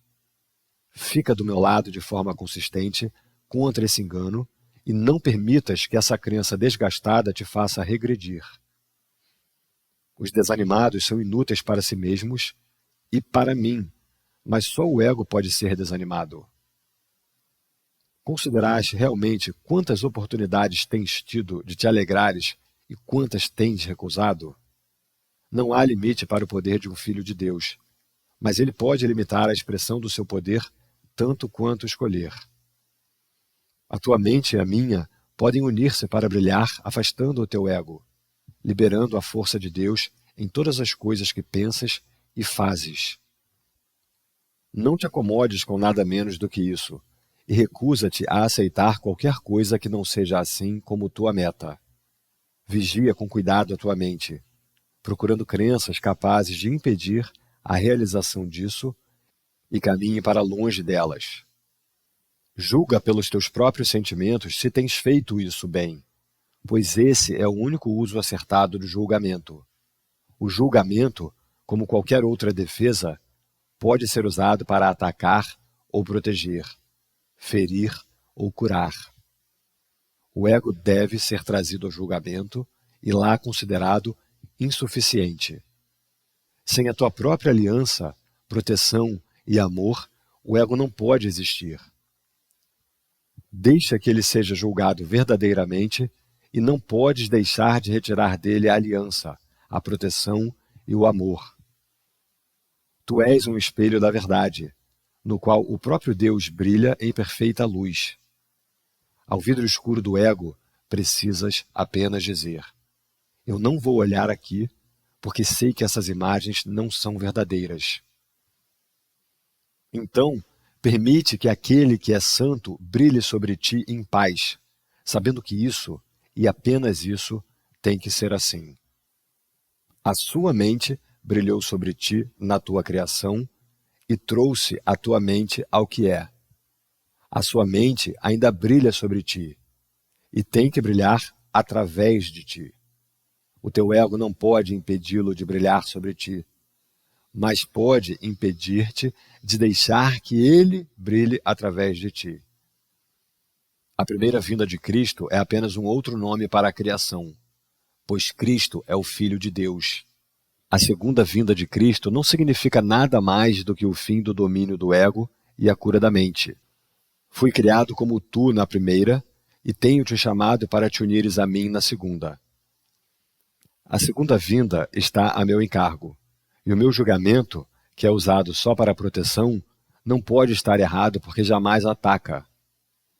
A: Fica do meu lado de forma consistente contra esse engano e não permitas que essa crença desgastada te faça regredir. Os desanimados são inúteis para si mesmos e para mim, mas só o ego pode ser desanimado. Consideraste realmente quantas oportunidades tens tido de te alegrares e quantas tens recusado? Não há limite para o poder de um filho de Deus, mas ele pode limitar a expressão do seu poder tanto quanto escolher. A tua mente e a minha podem unir-se para brilhar, afastando o teu ego, liberando a força de Deus em todas as coisas que pensas e fazes. Não te acomodes com nada menos do que isso, e recusa-te a aceitar qualquer coisa que não seja assim como tua meta. Vigia com cuidado a tua mente, procurando crenças capazes de impedir a realização disso e caminhe para longe delas. Julga pelos teus próprios sentimentos se tens feito isso bem, pois esse é o único uso acertado do julgamento. O julgamento, como qualquer outra defesa, pode ser usado para atacar ou proteger, ferir ou curar. O ego deve ser trazido ao julgamento e lá considerado insuficiente. Sem a tua própria aliança, proteção e amor, o ego não pode existir. Deixa que ele seja julgado verdadeiramente e não podes deixar de retirar dele a aliança, a proteção e o amor. Tu és um espelho da verdade, no qual o próprio Deus brilha em perfeita luz. Ao vidro escuro do ego, precisas apenas dizer: eu não vou olhar aqui, porque sei que essas imagens não são verdadeiras. Então, permite que aquele que é santo brilhe sobre ti em paz, sabendo que isso, e apenas isso, tem que ser assim. A sua mente brilhou sobre ti na tua criação e trouxe a tua mente ao que é. A sua mente ainda brilha sobre ti e tem que brilhar através de ti. O teu ego não pode impedi-lo de brilhar sobre ti, mas pode impedir-te de deixar que ele brilhe através de ti. A primeira vinda de Cristo é apenas um outro nome para a criação, pois Cristo é o Filho de Deus. A segunda vinda de Cristo não significa nada mais do que o fim do domínio do ego e a cura da mente. Fui criado como tu na primeira e tenho te chamado para te unires a mim na segunda. A segunda vinda está a meu encargo, e o meu julgamento, que é usado só para proteção, não pode estar errado porque jamais ataca.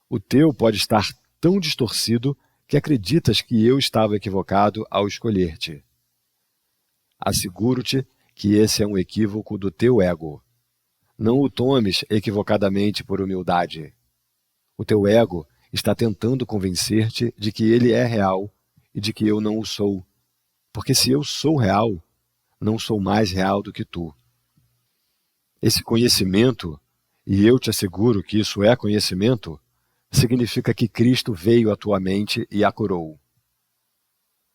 A: O teu pode estar tão distorcido que acreditas que eu estava equivocado ao escolher-te. Asseguro-te que esse é um equívoco do teu ego. Não o tomes equivocadamente por humildade. O teu ego está tentando convencer-te de que ele é real e de que eu não o sou, porque se eu sou real, não sou mais real do que tu. Esse conhecimento, e eu te asseguro que isso é conhecimento, significa que Cristo veio à tua mente e a curou.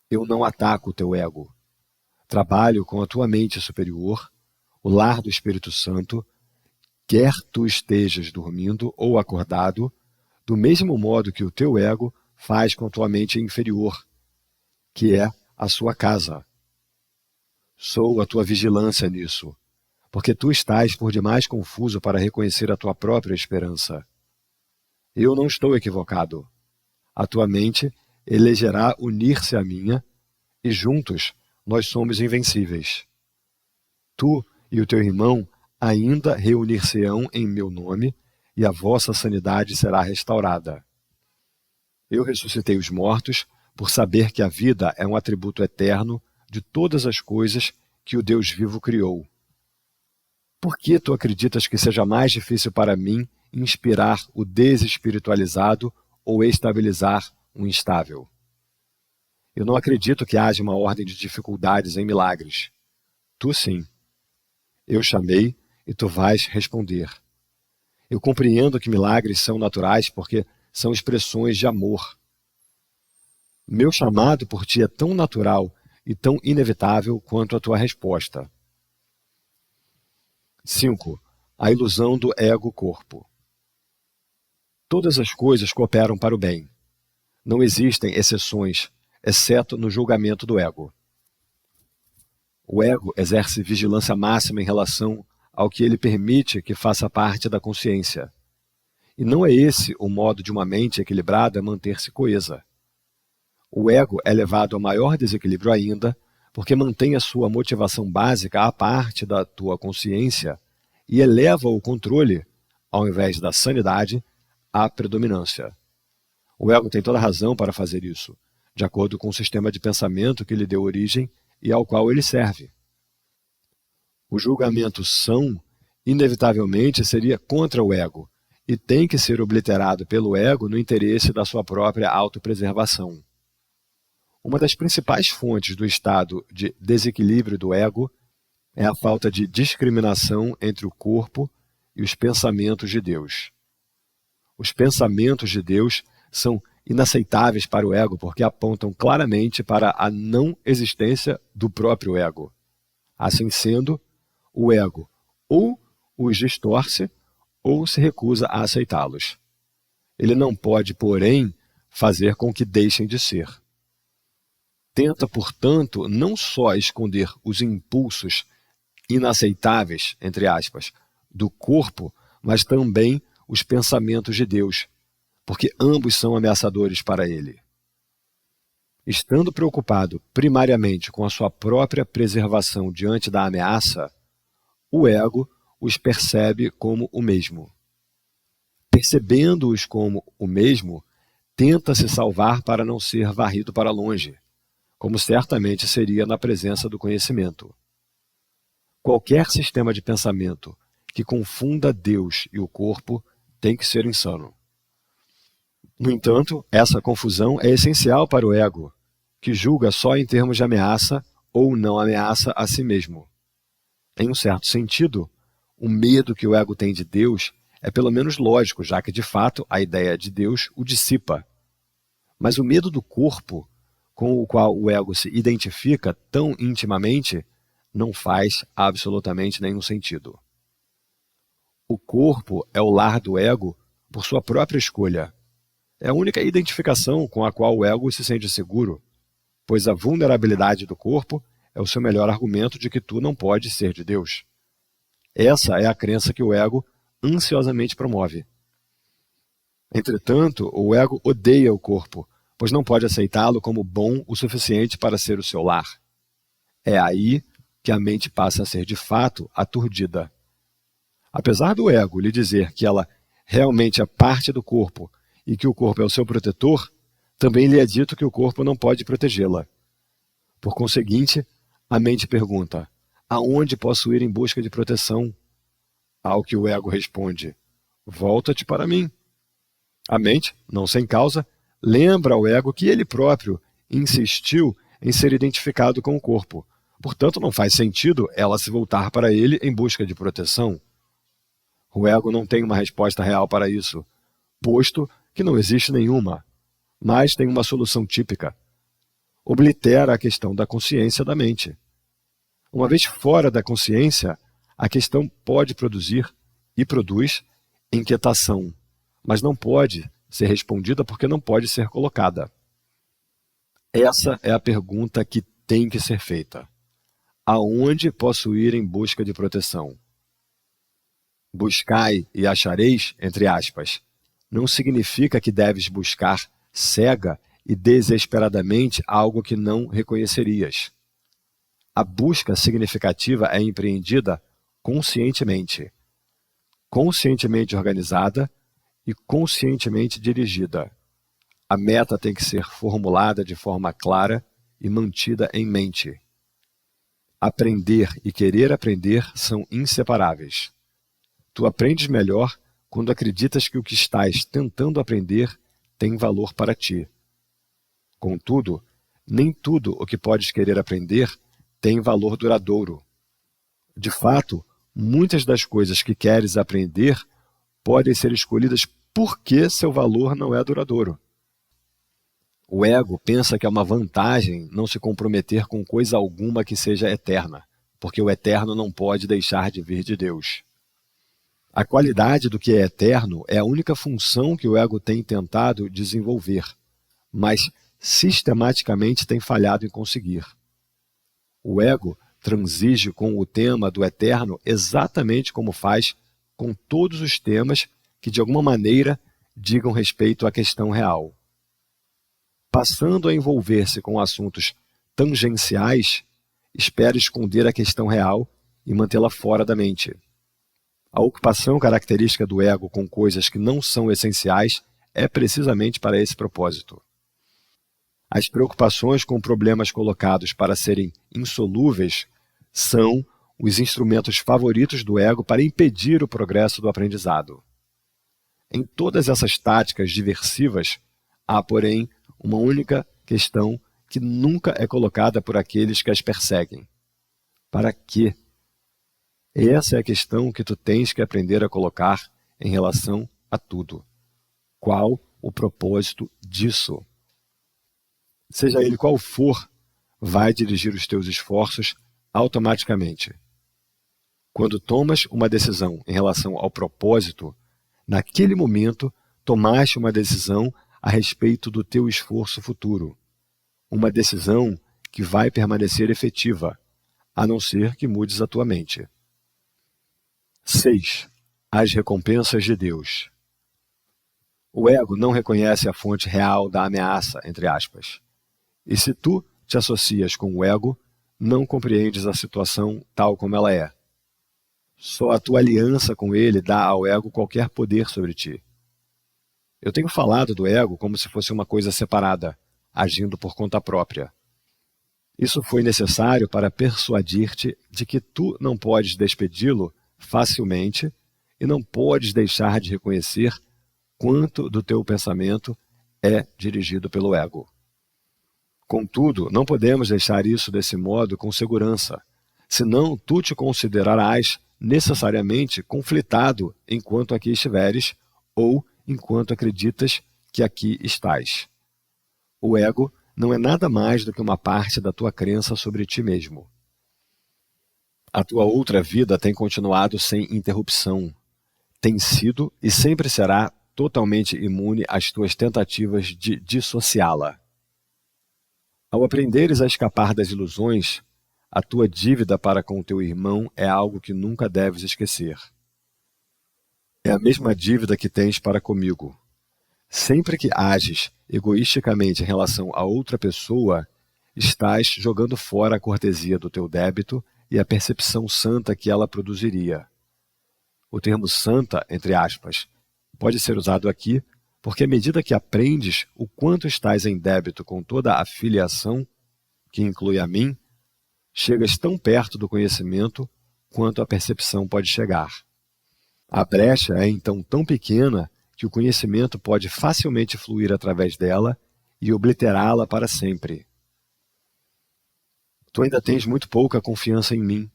A: Eu não ataco o teu ego. Trabalho com a tua mente superior, o lar do Espírito Santo, quer tu estejas dormindo ou acordado, do mesmo modo que o teu ego faz com a tua mente inferior, que é a sua casa. Sou a tua vigilância nisso, porque tu estás por demais confuso para reconhecer a tua própria esperança. Eu não estou equivocado. A tua mente elegerá unir-se à minha, e juntos nós somos invencíveis. Tu e o teu irmão ainda reunir-se-ão em meu nome, e a vossa sanidade será restaurada. Eu ressuscitei os mortos, por saber que a vida é um atributo eterno de todas as coisas que o Deus vivo criou. Por que tu acreditas que seja mais difícil para mim inspirar o desespiritualizado ou estabilizar o instável? Eu não acredito que haja uma ordem de dificuldades em milagres. Tu sim. Eu chamei e tu vais responder. Eu compreendo que milagres são naturais porque são expressões de amor. Meu chamado por ti é tão natural e tão inevitável quanto a tua resposta. 5. A ilusão do ego-corpo. Todas as coisas cooperam para o bem. Não existem exceções, exceto no julgamento do ego. O ego exerce vigilância máxima em relação ao que ele permite que faça parte da consciência. E não é esse o modo de uma mente equilibrada manter-se coesa. O ego é levado a maior desequilíbrio ainda, porque mantém a sua motivação básica à parte da tua consciência e eleva o controle, ao invés da sanidade, à predominância. O ego tem toda a razão para fazer isso, de acordo com o sistema de pensamento que lhe deu origem e ao qual ele serve. O julgamento são, inevitavelmente, seria contra o ego, e tem que ser obliterado pelo ego no interesse da sua própria autopreservação. Uma das principais fontes do estado de desequilíbrio do ego é a falta de discriminação entre o corpo e os pensamentos de Deus. Os pensamentos de Deus são inaceitáveis para o ego porque apontam claramente para a não existência do próprio ego. Assim sendo, o ego ou os distorce ou se recusa a aceitá-los. Ele não pode, porém, fazer com que deixem de ser. Tenta, portanto, não só esconder os impulsos inaceitáveis, entre aspas, do corpo, mas também os pensamentos de Deus, porque ambos são ameaçadores para ele. Estando preocupado primariamente com a sua própria preservação diante da ameaça, o ego os percebe como o mesmo. Percebendo-os como o mesmo, tenta se salvar para não ser varrido para longe, como certamente seria na presença do conhecimento. Qualquer sistema de pensamento que confunda Deus e o corpo tem que ser insano. No entanto, essa confusão é essencial para o ego, que julga só em termos de ameaça ou não ameaça a si mesmo. Em um certo sentido, o medo que o ego tem de Deus é pelo menos lógico, já que de fato a ideia de Deus o dissipa. Mas o medo do corpo, com o qual o ego se identifica tão intimamente, não faz absolutamente nenhum sentido. O corpo é o lar do ego por sua própria escolha. É a única identificação com a qual o ego se sente seguro, pois a vulnerabilidade do corpo é o seu melhor argumento de que tu não podes ser de Deus. Essa é a crença que o ego ansiosamente promove. Entretanto, o ego odeia o corpo, pois não pode aceitá-lo como bom o suficiente para ser o seu lar. É aí que a mente passa a ser de fato aturdida. Apesar do ego lhe dizer que ela realmente é parte do corpo e que o corpo é o seu protetor, também lhe é dito que o corpo não pode protegê-la. Por conseguinte, a mente pergunta: aonde posso ir em busca de proteção? Ao que o ego responde: volta-te para mim. A mente, não sem causa, lembra ao ego que ele próprio insistiu em ser identificado com o corpo. Portanto, não faz sentido ela se voltar para ele em busca de proteção. O ego não tem uma resposta real para isso, posto que não existe nenhuma, mas tem uma solução típica. Oblitera a questão da consciência da mente. Uma vez fora da consciência, a questão pode produzir, e produz, inquietação, mas não pode ser respondida porque não pode ser colocada. Essa é a pergunta que tem que ser feita. Aonde posso ir em busca de proteção? Buscai e achareis, entre aspas, não significa que deves buscar cega e desesperadamente algo que não reconhecerias. A busca significativa é empreendida conscientemente, conscientemente organizada e conscientemente dirigida. A meta tem que ser formulada de forma clara e mantida em mente. Aprender e querer aprender são inseparáveis. Tu aprendes melhor quando acreditas que o que estás tentando aprender tem valor para ti. Contudo, nem tudo o que podes querer aprender tem valor duradouro. De fato, muitas das coisas que queres aprender podem ser escolhidas porque seu valor não é duradouro. O ego pensa que é uma vantagem não se comprometer com coisa alguma que seja eterna. porque o eterno não pode deixar de vir de Deus. A qualidade do que é eterno é a única função que o ego tem tentado desenvolver, mas sistematicamente tem falhado em conseguir. O ego transige com o tema do eterno exatamente como faz com todos os temas que de alguma maneira digam respeito à questão real. Passando a envolver-se com assuntos tangenciais, espera esconder a questão real e mantê-la fora da mente. A ocupação característica do ego com coisas que não são essenciais é precisamente para esse propósito. As preocupações com problemas colocados para serem insolúveis são os instrumentos favoritos do ego para impedir o progresso do aprendizado. Em todas essas táticas diversivas, há, porém, uma única questão que nunca é colocada por aqueles que as perseguem. Para quê? Essa é a questão que tu tens que aprender a colocar em relação a tudo. Qual o propósito disso? Seja ele qual for, vai dirigir os teus esforços automaticamente. Quando tomas uma decisão em relação ao propósito, naquele momento tomaste uma decisão a respeito do teu esforço futuro. Uma decisão que vai permanecer efetiva, a não ser que mudes a tua mente. 6. As recompensas de Deus. O ego não reconhece a fonte real da ameaça, entre aspas. E se tu te associas com o ego, não compreendes a situação tal como ela é. Só a tua aliança com ele dá ao ego qualquer poder sobre ti. Eu tenho falado do ego como se fosse uma coisa separada, agindo por conta própria. Isso foi necessário para persuadir-te de que tu não podes despedi-lo facilmente e não podes deixar de reconhecer quanto do teu pensamento é dirigido pelo ego. Contudo, não podemos deixar isso desse modo com segurança, senão tu te considerarás necessariamente conflitado enquanto aqui estiveres ou enquanto acreditas que aqui estás. O ego não é nada mais do que uma parte da tua crença sobre ti mesmo. A tua outra vida tem continuado sem interrupção, tem sido e sempre será totalmente imune às tuas tentativas de dissociá-la. Ao aprenderes a escapar das ilusões, a tua dívida para com o teu irmão é algo que nunca deves esquecer. É a mesma dívida que tens para comigo. Sempre que ages egoisticamente em relação a outra pessoa, estás jogando fora a cortesia do teu débito e a percepção santa que ela produziria. O termo santa, entre aspas, pode ser usado aqui porque à medida que aprendes o quanto estás em débito com toda a filiação, que inclui a mim, chegas tão perto do conhecimento quanto a percepção pode chegar. A brecha é então tão pequena que o conhecimento pode facilmente fluir através dela e obliterá-la para sempre. Tu ainda tens muito pouca confiança em mim,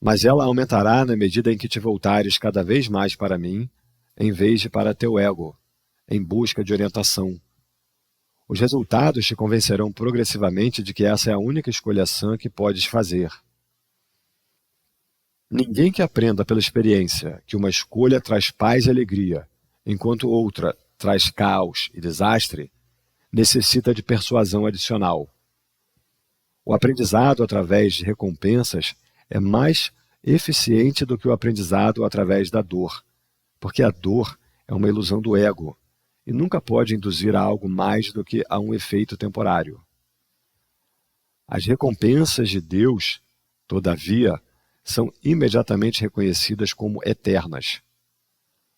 A: mas ela aumentará na medida em que te voltares cada vez mais para mim, em vez de para teu ego, em busca de orientação. Os resultados te convencerão progressivamente de que essa é a única escolha sã que podes fazer. Ninguém que aprenda pela experiência que uma escolha traz paz e alegria, enquanto outra traz caos e desastre, necessita de persuasão adicional. O aprendizado através de recompensas é mais eficiente do que o aprendizado através da dor, porque a dor é uma ilusão do ego e nunca pode induzir a algo mais do que a um efeito temporário. As recompensas de Deus, todavia, são imediatamente reconhecidas como eternas.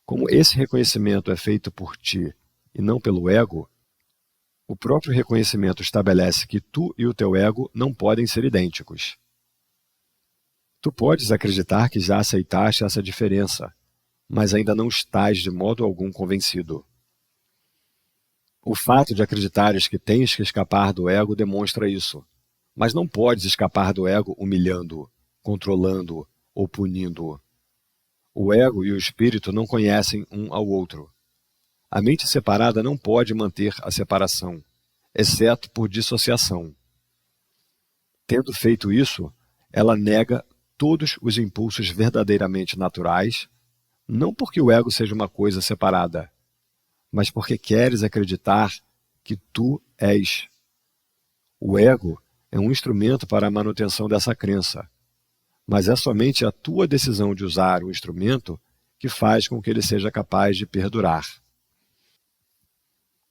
A: Como esse reconhecimento é feito por ti e não pelo ego, o próprio reconhecimento estabelece que tu e o teu ego não podem ser idênticos. Tu podes acreditar que já aceitaste essa diferença, mas ainda não estás de modo algum convencido. O fato de acreditares que tens que escapar do ego demonstra isso, mas não podes escapar do ego humilhando-o, controlando-o ou punindo-o. O ego e o espírito não conhecem um ao outro. A mente separada não pode manter a separação, exceto por dissociação. Tendo feito isso, ela nega todos os impulsos verdadeiramente naturais, não porque o ego seja uma coisa separada, mas porque queres acreditar que tu és. O ego é um instrumento para a manutenção dessa crença, mas é somente a tua decisão de usar o instrumento que faz com que ele seja capaz de perdurar.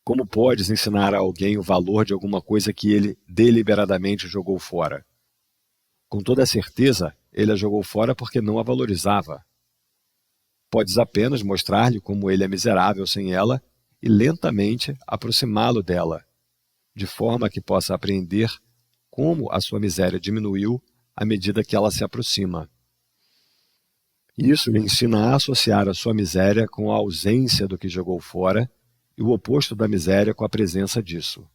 A: Como podes ensinar a alguém o valor de alguma coisa que ele deliberadamente jogou fora? Com toda certeza, ele a jogou fora porque não a valorizava. Podes apenas mostrar-lhe como ele é miserável sem ela e lentamente aproximá-lo dela, de forma que possa apreender como a sua miséria diminuiu à medida que ela se aproxima. Isso lhe ensina a associar a sua miséria com a ausência do que jogou fora e o oposto da miséria com a presença disso.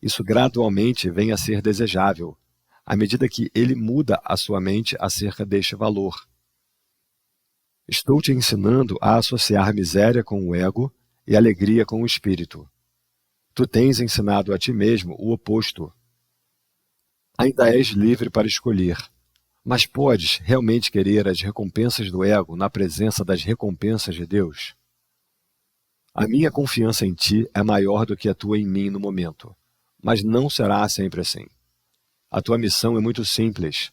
A: Isso gradualmente vem a ser desejável, à medida que ele muda a sua mente acerca deste valor. Estou te ensinando a associar miséria com o ego e alegria com o espírito. Tu tens ensinado a ti mesmo o oposto. Ainda és livre para escolher, mas podes realmente querer as recompensas do ego na presença das recompensas de Deus? A minha confiança em ti é maior do que a tua em mim no momento, mas não será sempre assim. A tua missão é muito simples.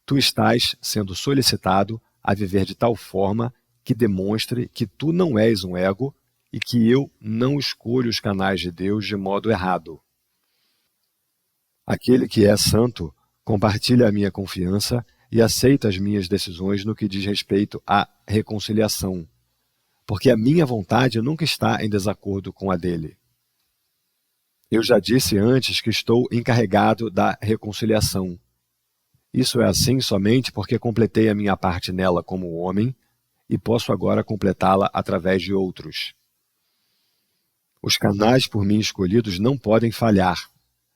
A: Tu estás sendo solicitado a viver de tal forma que demonstre que tu não és um ego e que eu não escolho os canais de Deus de modo errado. Aquele que é santo compartilha a minha confiança e aceita as minhas decisões no que diz respeito à reconciliação, porque a minha vontade nunca está em desacordo com a dele. Eu já disse antes que estou encarregado da reconciliação. Isso é assim somente porque completei a minha parte nela como homem e posso agora completá-la através de outros. Os canais por mim escolhidos não podem falhar,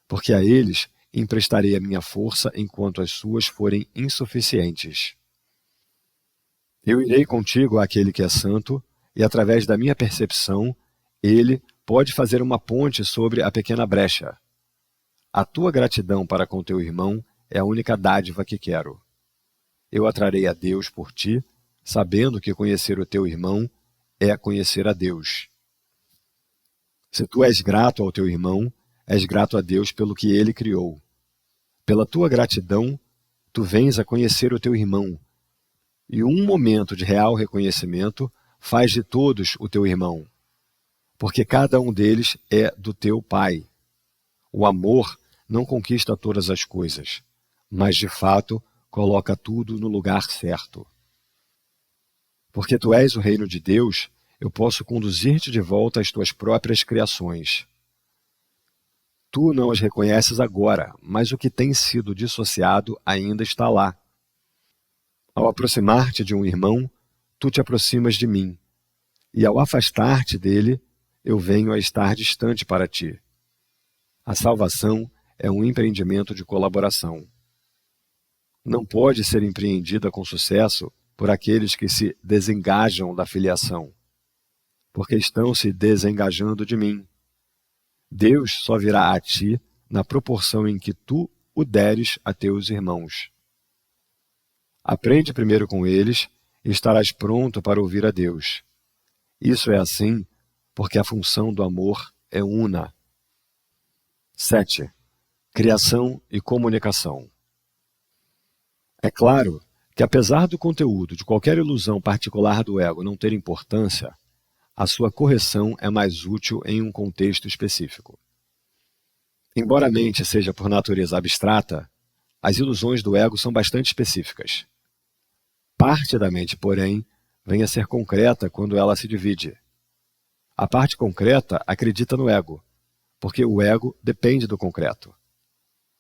A: porque a eles emprestarei a minha força enquanto as suas forem insuficientes. Eu irei contigo àquele que é santo, e através da minha percepção, ele pode fazer uma ponte sobre a pequena brecha. A tua gratidão para com teu irmão é a única dádiva que quero. Eu atrarei a Deus por ti, sabendo que conhecer o teu irmão é conhecer a Deus. Se tu és grato ao teu irmão, és grato a Deus pelo que ele criou. Pela tua gratidão, tu vens a conhecer o teu irmão, e um momento de real reconhecimento faz de todos o teu irmão, porque cada um deles é do teu Pai. O amor não conquista todas as coisas, mas de fato coloca tudo no lugar certo. Porque tu és o reino de Deus, eu posso conduzir-te de volta às tuas próprias criações. Tu não as reconheces agora, mas o que tem sido dissociado ainda está lá. Ao aproximar-te de um irmão, tu te aproximas de mim, e ao afastar-te dele, eu venho a estar distante para ti. A salvação é um empreendimento de colaboração. Não pode ser empreendida com sucesso por aqueles que se desengajam da filiação, porque estão se desengajando de mim. Deus só virá a ti na proporção em que tu o deres a teus irmãos. Aprende primeiro com eles e estarás pronto para ouvir a Deus. Isso é assim porque a função do amor é una. 7. Criação e comunicação. É claro que, apesar do conteúdo de qualquer ilusão particular do ego não ter importância, a sua correção é mais útil em um contexto específico. Embora a mente seja por natureza abstrata, as ilusões do ego são bastante específicas. Parte da mente, porém, vem a ser concreta quando ela se divide. A parte concreta acredita no ego, porque o ego depende do concreto.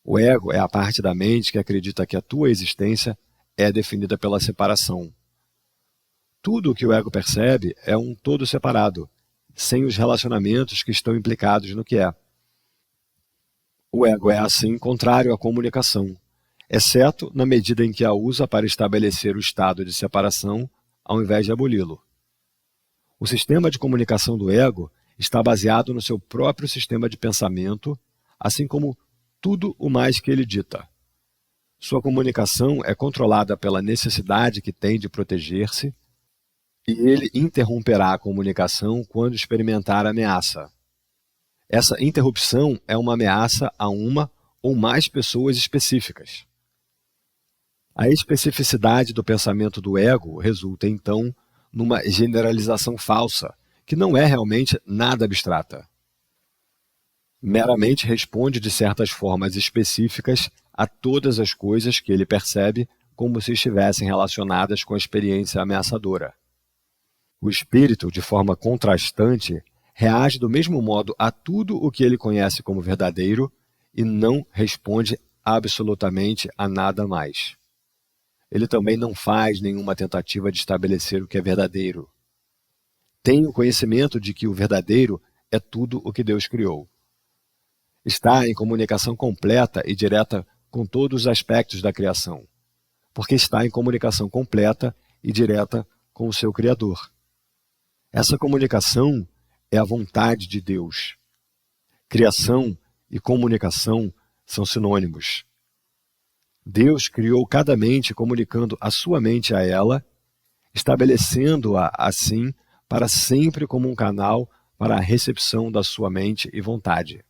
A: O ego é a parte da mente que acredita que a tua existência é definida pela separação. Tudo o que o ego percebe é um todo separado, sem os relacionamentos que estão implicados no que é. O ego é, assim, contrário à comunicação, exceto na medida em que a usa para estabelecer o estado de separação, ao invés de aboli-lo. O sistema de comunicação do ego está baseado no seu próprio sistema de pensamento, assim como tudo o mais que ele dita. Sua comunicação é controlada pela necessidade que tem de proteger-se, e ele interromperá a comunicação quando experimentar ameaça. Essa interrupção é uma ameaça a uma ou mais pessoas específicas. A especificidade do pensamento do ego resulta, então, numa generalização falsa, que não é realmente nada abstrata. Meramente responde de certas formas específicas a todas as coisas que ele percebe como se estivessem relacionadas com a experiência ameaçadora. O espírito, de forma contrastante, reage do mesmo modo a tudo o que ele conhece como verdadeiro e não responde absolutamente a nada mais. Ele também não faz nenhuma tentativa de estabelecer o que é verdadeiro. Tem o conhecimento de que o verdadeiro é tudo o que Deus criou. Está em comunicação completa e direta com todos os aspectos da criação, porque está em comunicação completa e direta com o seu Criador. Essa comunicação é a vontade de Deus. Criação e comunicação são sinônimos. Deus criou cada mente comunicando a sua mente a ela, estabelecendo-a assim para sempre como um canal para a recepção da sua mente e vontade.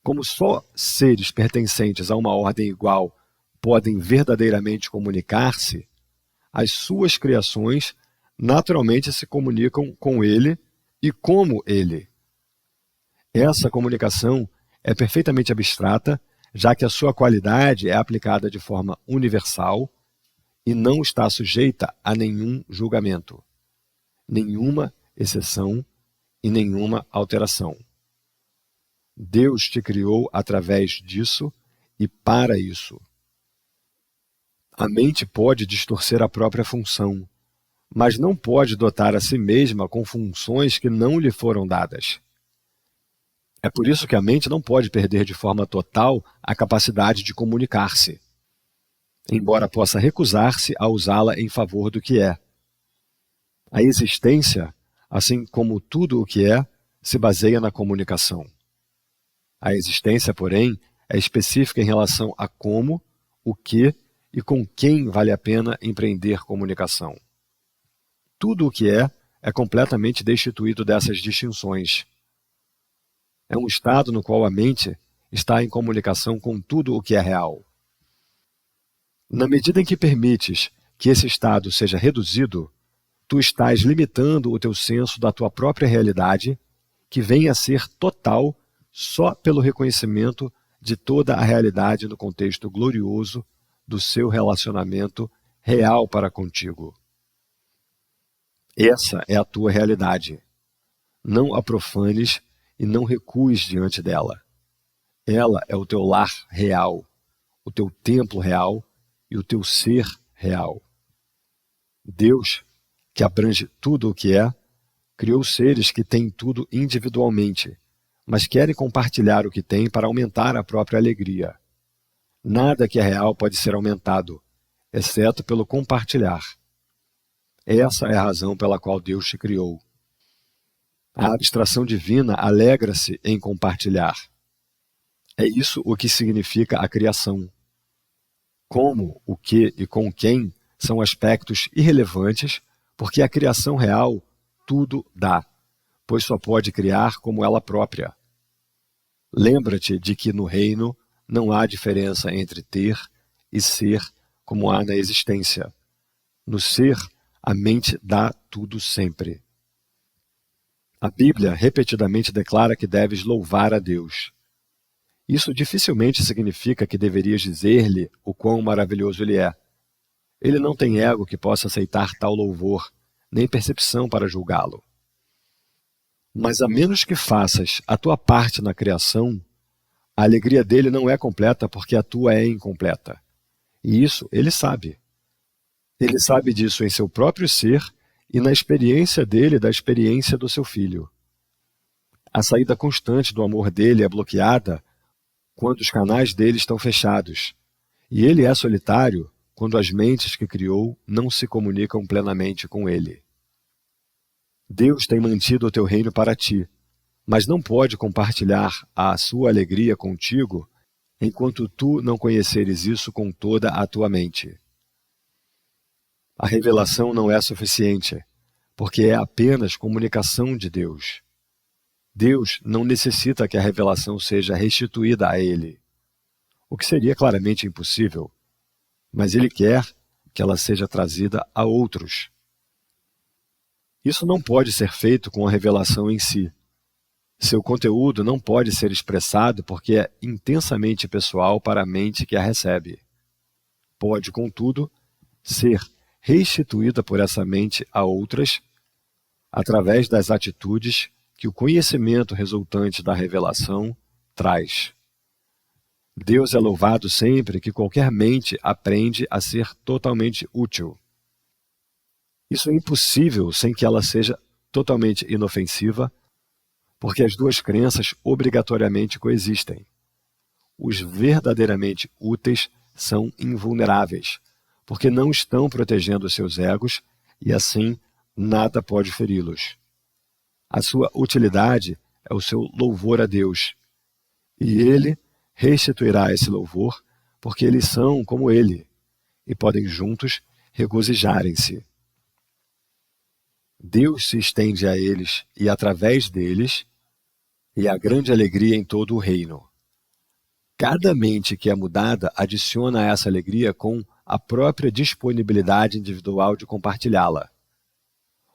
A: Como só seres pertencentes a uma ordem igual podem verdadeiramente comunicar-se, as suas criações naturalmente se comunicam com ele e como ele. Essa comunicação é perfeitamente abstrata, já que a sua qualidade é aplicada de forma universal e não está sujeita a nenhum julgamento, nenhuma exceção e nenhuma alteração. Deus te criou através disso e para isso. A mente pode distorcer a própria função, mas não pode dotar a si mesma com funções que não lhe foram dadas. É por isso que a mente não pode perder de forma total a capacidade de comunicar-se, embora possa recusar-se a usá-la em favor do que é. A existência, assim como tudo o que é, se baseia na comunicação. A existência, porém, é específica em relação a como, o que e com quem vale a pena empreender comunicação. Tudo o que é completamente destituído dessas distinções. É um estado no qual a mente está em comunicação com tudo o que é real. Na medida em que permites que esse estado seja reduzido, tu estás limitando o teu senso da tua própria realidade, que vem a ser total só pelo reconhecimento de toda a realidade no contexto glorioso do seu relacionamento real para contigo. Essa é a tua realidade. Não a profanes e não recues diante dela. Ela é o teu lar real, o teu templo real e o teu ser real. Deus, que abrange tudo o que é, criou seres que têm tudo individualmente, mas querem compartilhar o que têm para aumentar a própria alegria. Nada que é real pode ser aumentado, exceto pelo compartilhar. Essa é a razão pela qual Deus te criou. A abstração divina alegra-se em compartilhar. É isso o que significa a criação. Como, o que e com quem são aspectos irrelevantes, porque a criação real tudo dá, pois só pode criar como ela própria. Lembra-te de que no reino não há diferença entre ter e ser como há na existência. No ser, a mente dá tudo sempre. A Bíblia repetidamente declara que deves louvar a Deus. Isso dificilmente significa que deverias dizer-lhe o quão maravilhoso ele é. Ele não tem ego que possa aceitar tal louvor, nem percepção para julgá-lo. Mas a menos que faças a tua parte na criação, a alegria dele não é completa porque a tua é incompleta. E isso ele sabe. Ele sabe disso em seu próprio ser e na experiência dele da experiência do seu filho. A saída constante do amor dele é bloqueada quando os canais dele estão fechados, e ele é solitário quando as mentes que criou não se comunicam plenamente com ele. Deus tem mantido o teu reino para ti, mas não pode compartilhar a sua alegria contigo enquanto tu não conheceres isso com toda a tua mente. A revelação não é suficiente, porque é apenas comunicação de Deus. Deus não necessita que a revelação seja restituída a ele, o que seria claramente impossível, mas ele quer que ela seja trazida a outros. Isso não pode ser feito com a revelação em si. Seu conteúdo não pode ser expressado porque é intensamente pessoal para a mente que a recebe. Pode, contudo, ser restituída por essa mente a outras através das atitudes que o conhecimento resultante da revelação traz. Deus é louvado sempre que qualquer mente aprende a ser totalmente útil. Isso é impossível sem que ela seja totalmente inofensiva, porque as duas crenças obrigatoriamente coexistem. Os verdadeiramente úteis são invulneráveis, porque não estão protegendo seus egos e assim nada pode feri-los. A sua utilidade é o seu louvor a Deus, e Ele restituirá esse louvor, porque eles são como Ele, e podem juntos regozijarem-se. Deus se estende a eles e através deles, e há grande alegria em todo o reino. Cada mente que é mudada adiciona a essa alegria com a própria disponibilidade individual de compartilhá-la.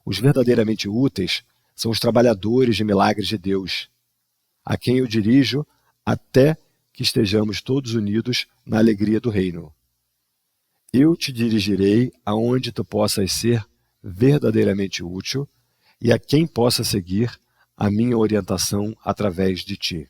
A: Os verdadeiramente úteis são os trabalhadores de milagres de Deus, a quem eu dirijo até que estejamos todos unidos na alegria do reino. Eu te dirigirei aonde tu possas ser verdadeiramente útil e a quem possa seguir a minha orientação através de ti.